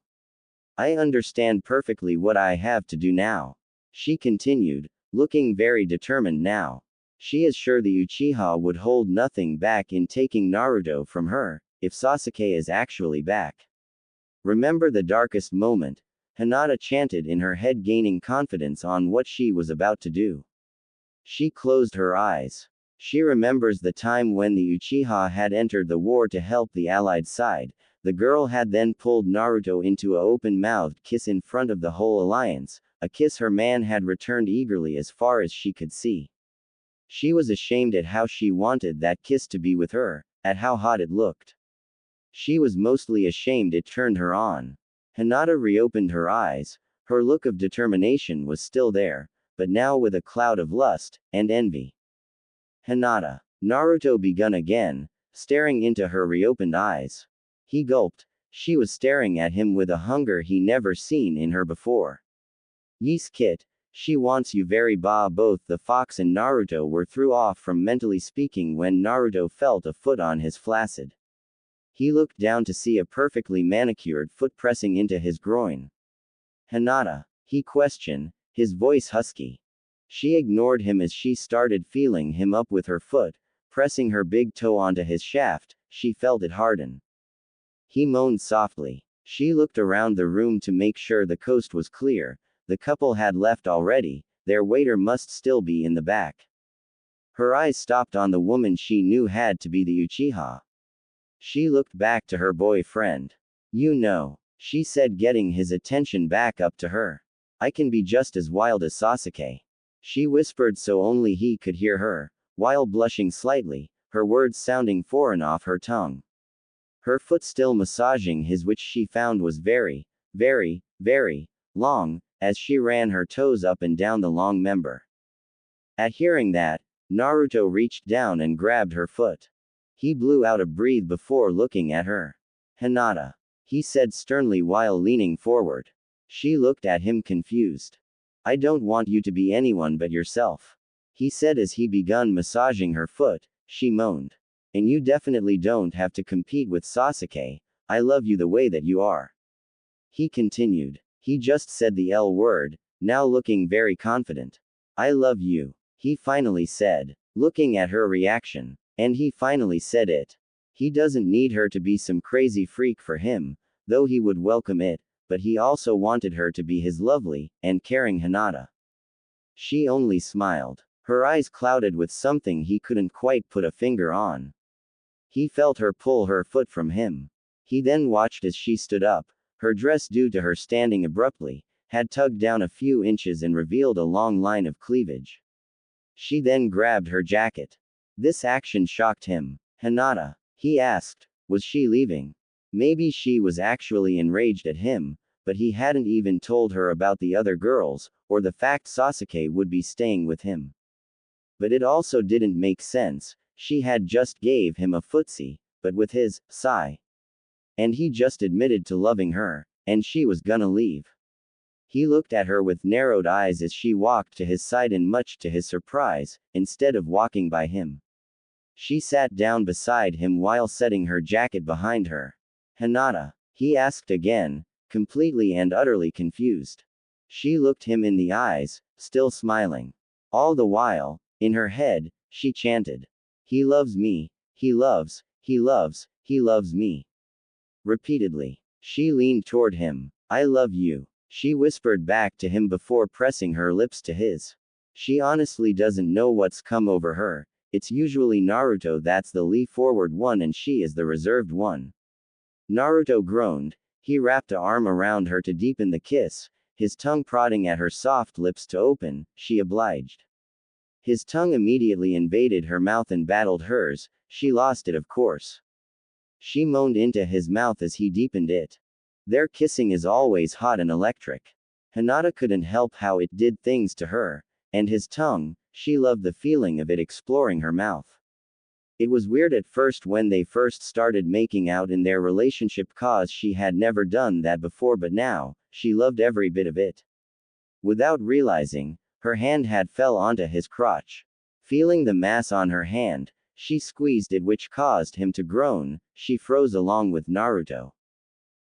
I understand perfectly what I have to do now, she continued, looking very determined now. She is sure the Uchiha would hold nothing back in taking Naruto from her, if Sasuke is actually back. Remember the darkest moment, Hinata chanted in her head, gaining confidence on what she was about to do. She closed her eyes. She remembers the time when the Uchiha had entered the war to help the allied side. The girl had then pulled Naruto into a open-mouthed kiss in front of the whole alliance, a kiss her man had returned eagerly as far as she could see. She was ashamed at how she wanted that kiss to be with her, at how hot it looked. She was mostly ashamed it turned her on. Hinata reopened her eyes. Her look of determination was still there, but now with a cloud of lust and envy. Hinata. Naruto begun again, staring into her reopened eyes. He gulped. She was staring at him with a hunger he never seen in her before. Yes, Kit, She wants you very ba. Both the fox and Naruto were threw off from mentally speaking when Naruto felt a foot on his flaccid. He looked down to see a perfectly manicured foot pressing into his groin. Hinata? He questioned, his voice husky. She ignored him as she started feeling him up with her foot, pressing her big toe onto his shaft. She felt it harden. He moaned softly. She looked around the room to make sure the coast was clear. The couple had left already, their waiter must still be in the back. Her eyes stopped on the woman she knew had to be the Uchiha. She looked back to her boyfriend. You know, she said, getting his attention back up to her. I can be just as wild as Sasuke. She whispered so only he could hear her, while blushing slightly, her words sounding foreign off her tongue. Her foot still massaging his, which she found was very, very, very long, as she ran her toes up and down the long member. At hearing that, Naruto reached down and grabbed her foot. He blew out a breath before looking at her. Hinata, he said sternly while leaning forward. She looked at him confused. I don't want you to be anyone but yourself, he said as he began massaging her foot. She moaned. And you definitely don't have to compete with Sasuke. I love you the way that you are. He continued. He just said the L word, now looking very confident. I love you, he finally said, looking at her reaction. And he finally said it. He doesn't need her to be some crazy freak for him, though he would welcome it, but he also wanted her to be his lovely and caring Hinata. She only smiled. Her eyes clouded with something he couldn't quite put a finger on. He felt her pull her foot from him. He then watched as she stood up. Her dress, due to her standing abruptly, had tugged down a few inches and revealed a long line of cleavage. She then grabbed her jacket. This action shocked him. Hinata? He asked. Was she leaving? Maybe she was actually enraged at him, but he hadn't even told her about the other girls, or the fact Sasuke would be staying with him. But it also didn't make sense. She had just gave him a footsie, but with his sigh. And he just admitted to loving her, and she was gonna leave. He looked at her with narrowed eyes as she walked to his side, and much to his surprise, instead of walking by him, she sat down beside him while setting her jacket behind her. Hinata? He asked again, completely and utterly confused. She looked him in the eyes, still smiling. All the while, in her head, she chanted. He loves me, he loves me. Repeatedly. She leaned toward him. I love you, she whispered back to him before pressing her lips to his. She honestly doesn't know what's come over her. It's usually Naruto that's the lean forward one and she is the reserved one. Naruto groaned. He wrapped an arm around her to deepen the kiss, his tongue prodding at her soft lips to open. She obliged. His tongue immediately invaded her mouth and battled hers. She lost it, of course. She moaned into his mouth as he deepened it. Their kissing is always hot and electric. Hinata couldn't help how it did things to her. And his tongue, she loved the feeling of it exploring her mouth. It was weird at first when they first started making out in their relationship, cause she had never done that before, but now, she loved every bit of it. Without realizing, her hand had fell onto his crotch. Feeling the mass on her hand, she squeezed it, which caused him to groan. She froze along with Naruto.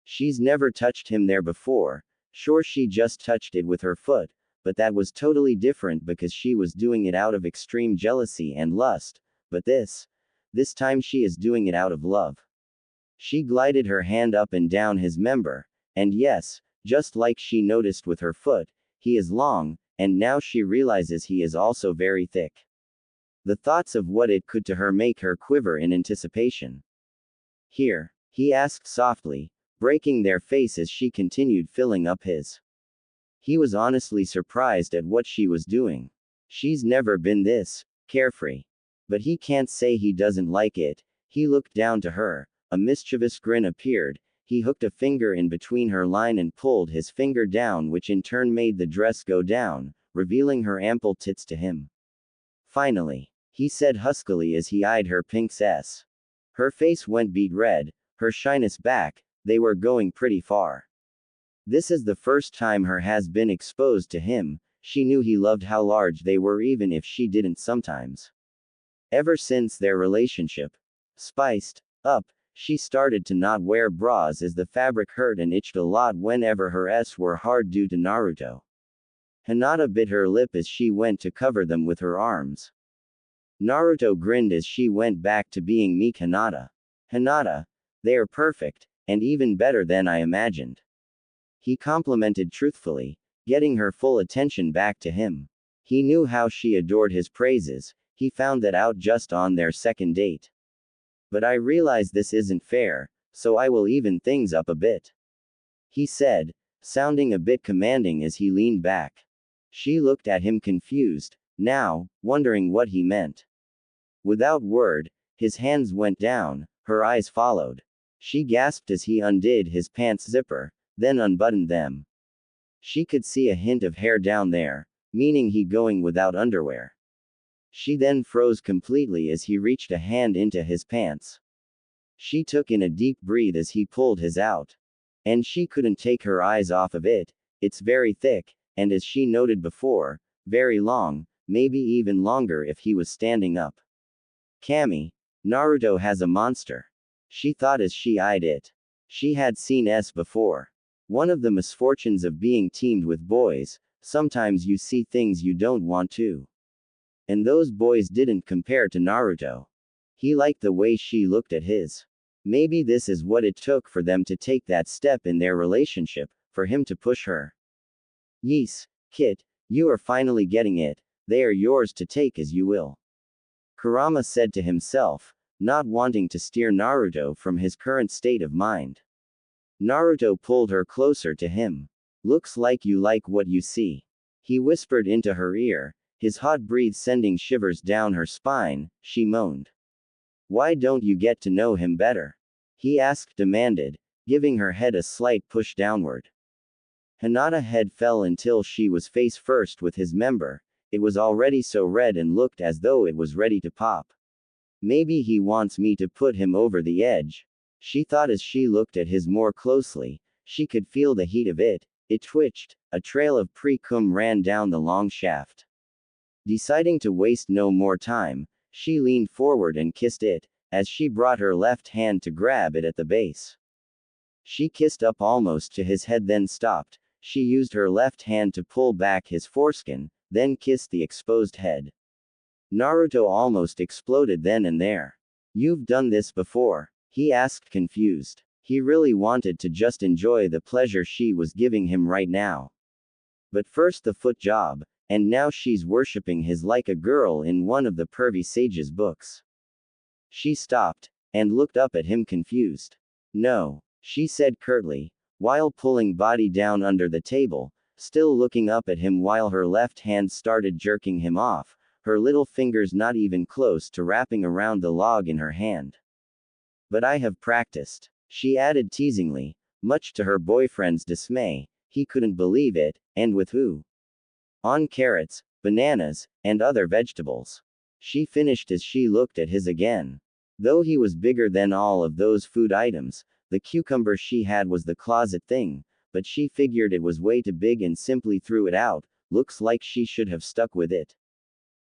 She's never touched him there before. Sure, she just touched it with her foot, but that was totally different because she was doing it out of extreme jealousy and lust, but this time she is doing it out of love. She glided her hand up and down his member, and yes, just like she noticed with her foot, he is long, and now she realizes he is also very thick. The thoughts of what it could to her make her quiver in anticipation. Here? He asked softly, breaking their face as she continued filling up his. He was honestly surprised at what she was doing. She's never been this carefree. But he can't say he doesn't like it. He looked down to her. A mischievous grin appeared. He hooked a finger in between her line and pulled his finger down, which in turn made the dress go down, revealing her ample tits to him. Finally, he said huskily as he eyed her pink cess. Her face went beet red, her shyness back. They were going pretty far. This is the first time her has been exposed to him. she knew he loved how large they were even if she didn't sometimes. Ever since their relationship spiced up, she started to not wear bras as the fabric hurt and itched a lot whenever her s were hard due to Naruto. Hinata bit her lip as she went to cover them with her arms. Naruto grinned as she went back to being meek Hinata. Hinata, they are perfect, and even better than I imagined. He complimented truthfully, getting her full attention back to him. He knew how she adored his praises, he found that out just on their second date. But I realize this isn't fair, so I will even things up a bit. He said, sounding a bit commanding as he leaned back. She looked at him confused, now, wondering what he meant. Without word, his hands went down, her eyes followed. She gasped as he undid his pants zipper, then unbuttoned them. She could see a hint of hair down there, meaning he going without underwear. She then froze completely as he reached a hand into his pants. She took in a deep breath as he pulled his out. And she couldn't take her eyes off of it, it's very thick, and as she noted before, very long, maybe even longer if he was standing up. Kami, Naruto has a monster. She thought as she eyed it. She had seen S before. One of the misfortunes of being teamed with boys, sometimes you see things you don't want to. And those boys didn't compare to Naruto. He liked the way she looked at his. Maybe this is what it took for them to take that step in their relationship, for him to push her. Yes, Kit, you are finally getting it, they are yours to take as you will. Kurama said to himself, not wanting to steer Naruto from his current state of mind. Naruto pulled her closer to him. Looks like you like what you see. He whispered into her ear, his hot breath sending shivers down her spine. She moaned. Why don't you get to know him better? He demanded, giving her head a slight push downward. Hinata's head fell until she was face first with his member. It was already so red and looked as though it was ready to pop. Maybe he wants me to put him over the edge. She thought as she looked at his more closely. She could feel the heat of it. It twitched. A trail of pre-cum ran down the long shaft. Deciding to waste no more time, she leaned forward and kissed it, as she brought her left hand to grab it at the base. She kissed up almost to his head then stopped. She used her left hand to pull back his foreskin, then kissed the exposed head. Naruto almost exploded then and there. You've done this before? He asked confused. He really wanted to just enjoy the pleasure she was giving him right now. But first the foot job, and now she's worshipping his like a girl in one of the pervy sage's books. She stopped, and looked up at him confused. No, she said curtly, while pulling body down under the table, still looking up at him while her left hand started jerking him off, her little fingers not even close to wrapping around the log in her hand. But I have practiced, she added teasingly, much to her boyfriend's dismay. He couldn't believe it, and with who? On carrots, bananas, and other vegetables. She finished as she looked at his again. Though he was bigger than all of those food items, the cucumber she had was the closet thing, but she figured it was way too big and simply threw it out. Looks like she should have stuck with it.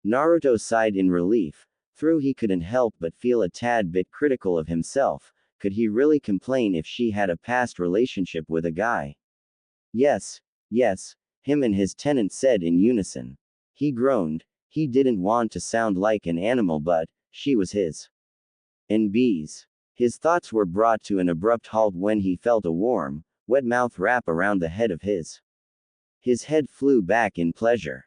Naruto sighed in relief. Though he couldn't help but feel a tad bit critical of himself. Could he really complain if she had a past relationship with a guy? Yes, yes, him and his tenant said in unison. He groaned. He didn't want to sound like an animal, but she was his. And bees. His thoughts were brought to an abrupt halt when he felt a warm, wet mouth wrap around the head of his. His head flew back in pleasure.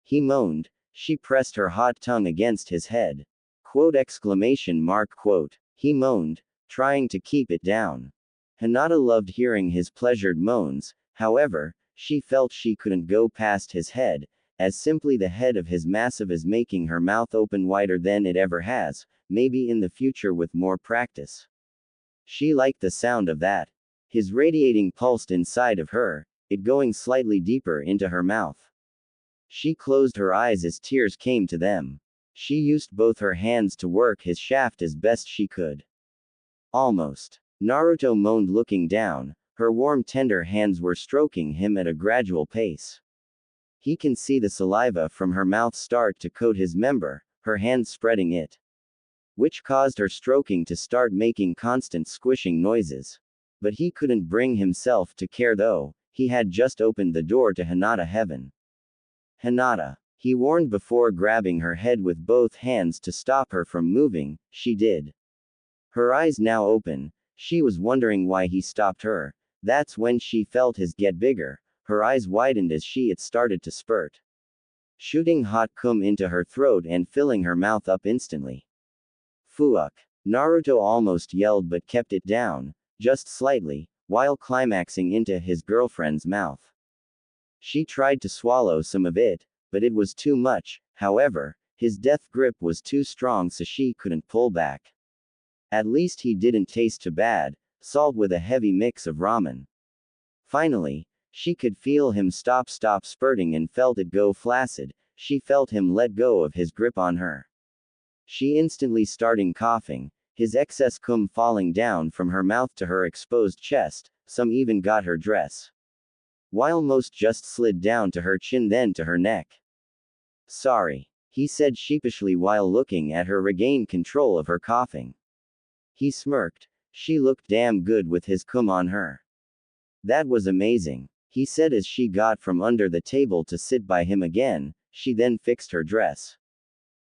He moaned. She pressed her hot tongue against his head. Quote exclamation mark quote. He moaned, trying to keep it down. Hinata loved hearing his pleasured moans, however, she felt she couldn't go past his head, as simply the head of his massive is making her mouth open wider than it ever has, maybe in the future with more practice. She liked the sound of that. His radiating pulsed inside of her, it going slightly deeper into her mouth. She closed her eyes as tears came to them. She used both her hands to work his shaft as best she could. Almost. Naruto moaned looking down, her warm tender hands were stroking him at a gradual pace. He can see the saliva from her mouth start to coat his member, her hand spreading it. Which caused her stroking to start making constant squishing noises. But he couldn't bring himself to care though, he had just opened the door to Hinata heaven. Hinata, he warned before grabbing her head with both hands to stop her from moving, she did. Her eyes now open, she was wondering why he stopped her. That's when she felt his get bigger, her eyes widened as it started to spurt. Shooting hot cum into her throat and filling her mouth up instantly. Fuck. Naruto almost yelled but kept it down, just slightly, while climaxing into his girlfriend's mouth. She tried to swallow some of it, but it was too much, however, his death grip was too strong so she couldn't pull back. At least he didn't taste too bad, salt with a heavy mix of ramen. Finally, she could feel him stop spurting and felt it go flaccid, she felt him let go of his grip on her. She instantly started coughing, his excess cum falling down from her mouth to her exposed chest, some even got her dress. While most just slid down to her chin then to her neck. Sorry, he said sheepishly while looking at her regain control of her coughing. He smirked, she looked damn good with his cum on her. That was amazing, he said as she got from under the table to sit by him again, she then fixed her dress.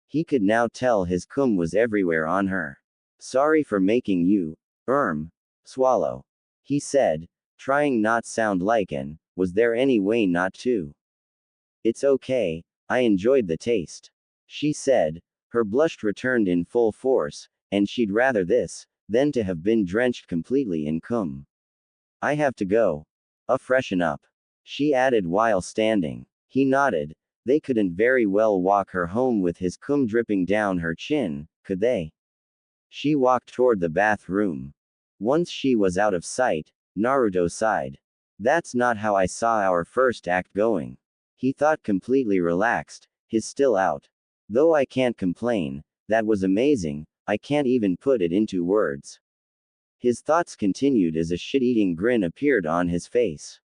He could now tell his cum was everywhere on her. Sorry for making you, swallow. He said, trying not sound like an, was there any way not to? It's okay, I enjoyed the taste. She said, her blush returned in full force, and she'd rather this, than to have been drenched completely in cum. I have to go. Freshen up. She added while standing. He nodded. They couldn't very well walk her home with his cum dripping down her chin, could they? She walked toward the bathroom. Once she was out of sight, Naruto sighed. That's not how I saw our first act going. He thought completely relaxed, his still out. Though I can't complain, that was amazing, I can't even put it into words. His thoughts continued as a shit-eating grin appeared on his face.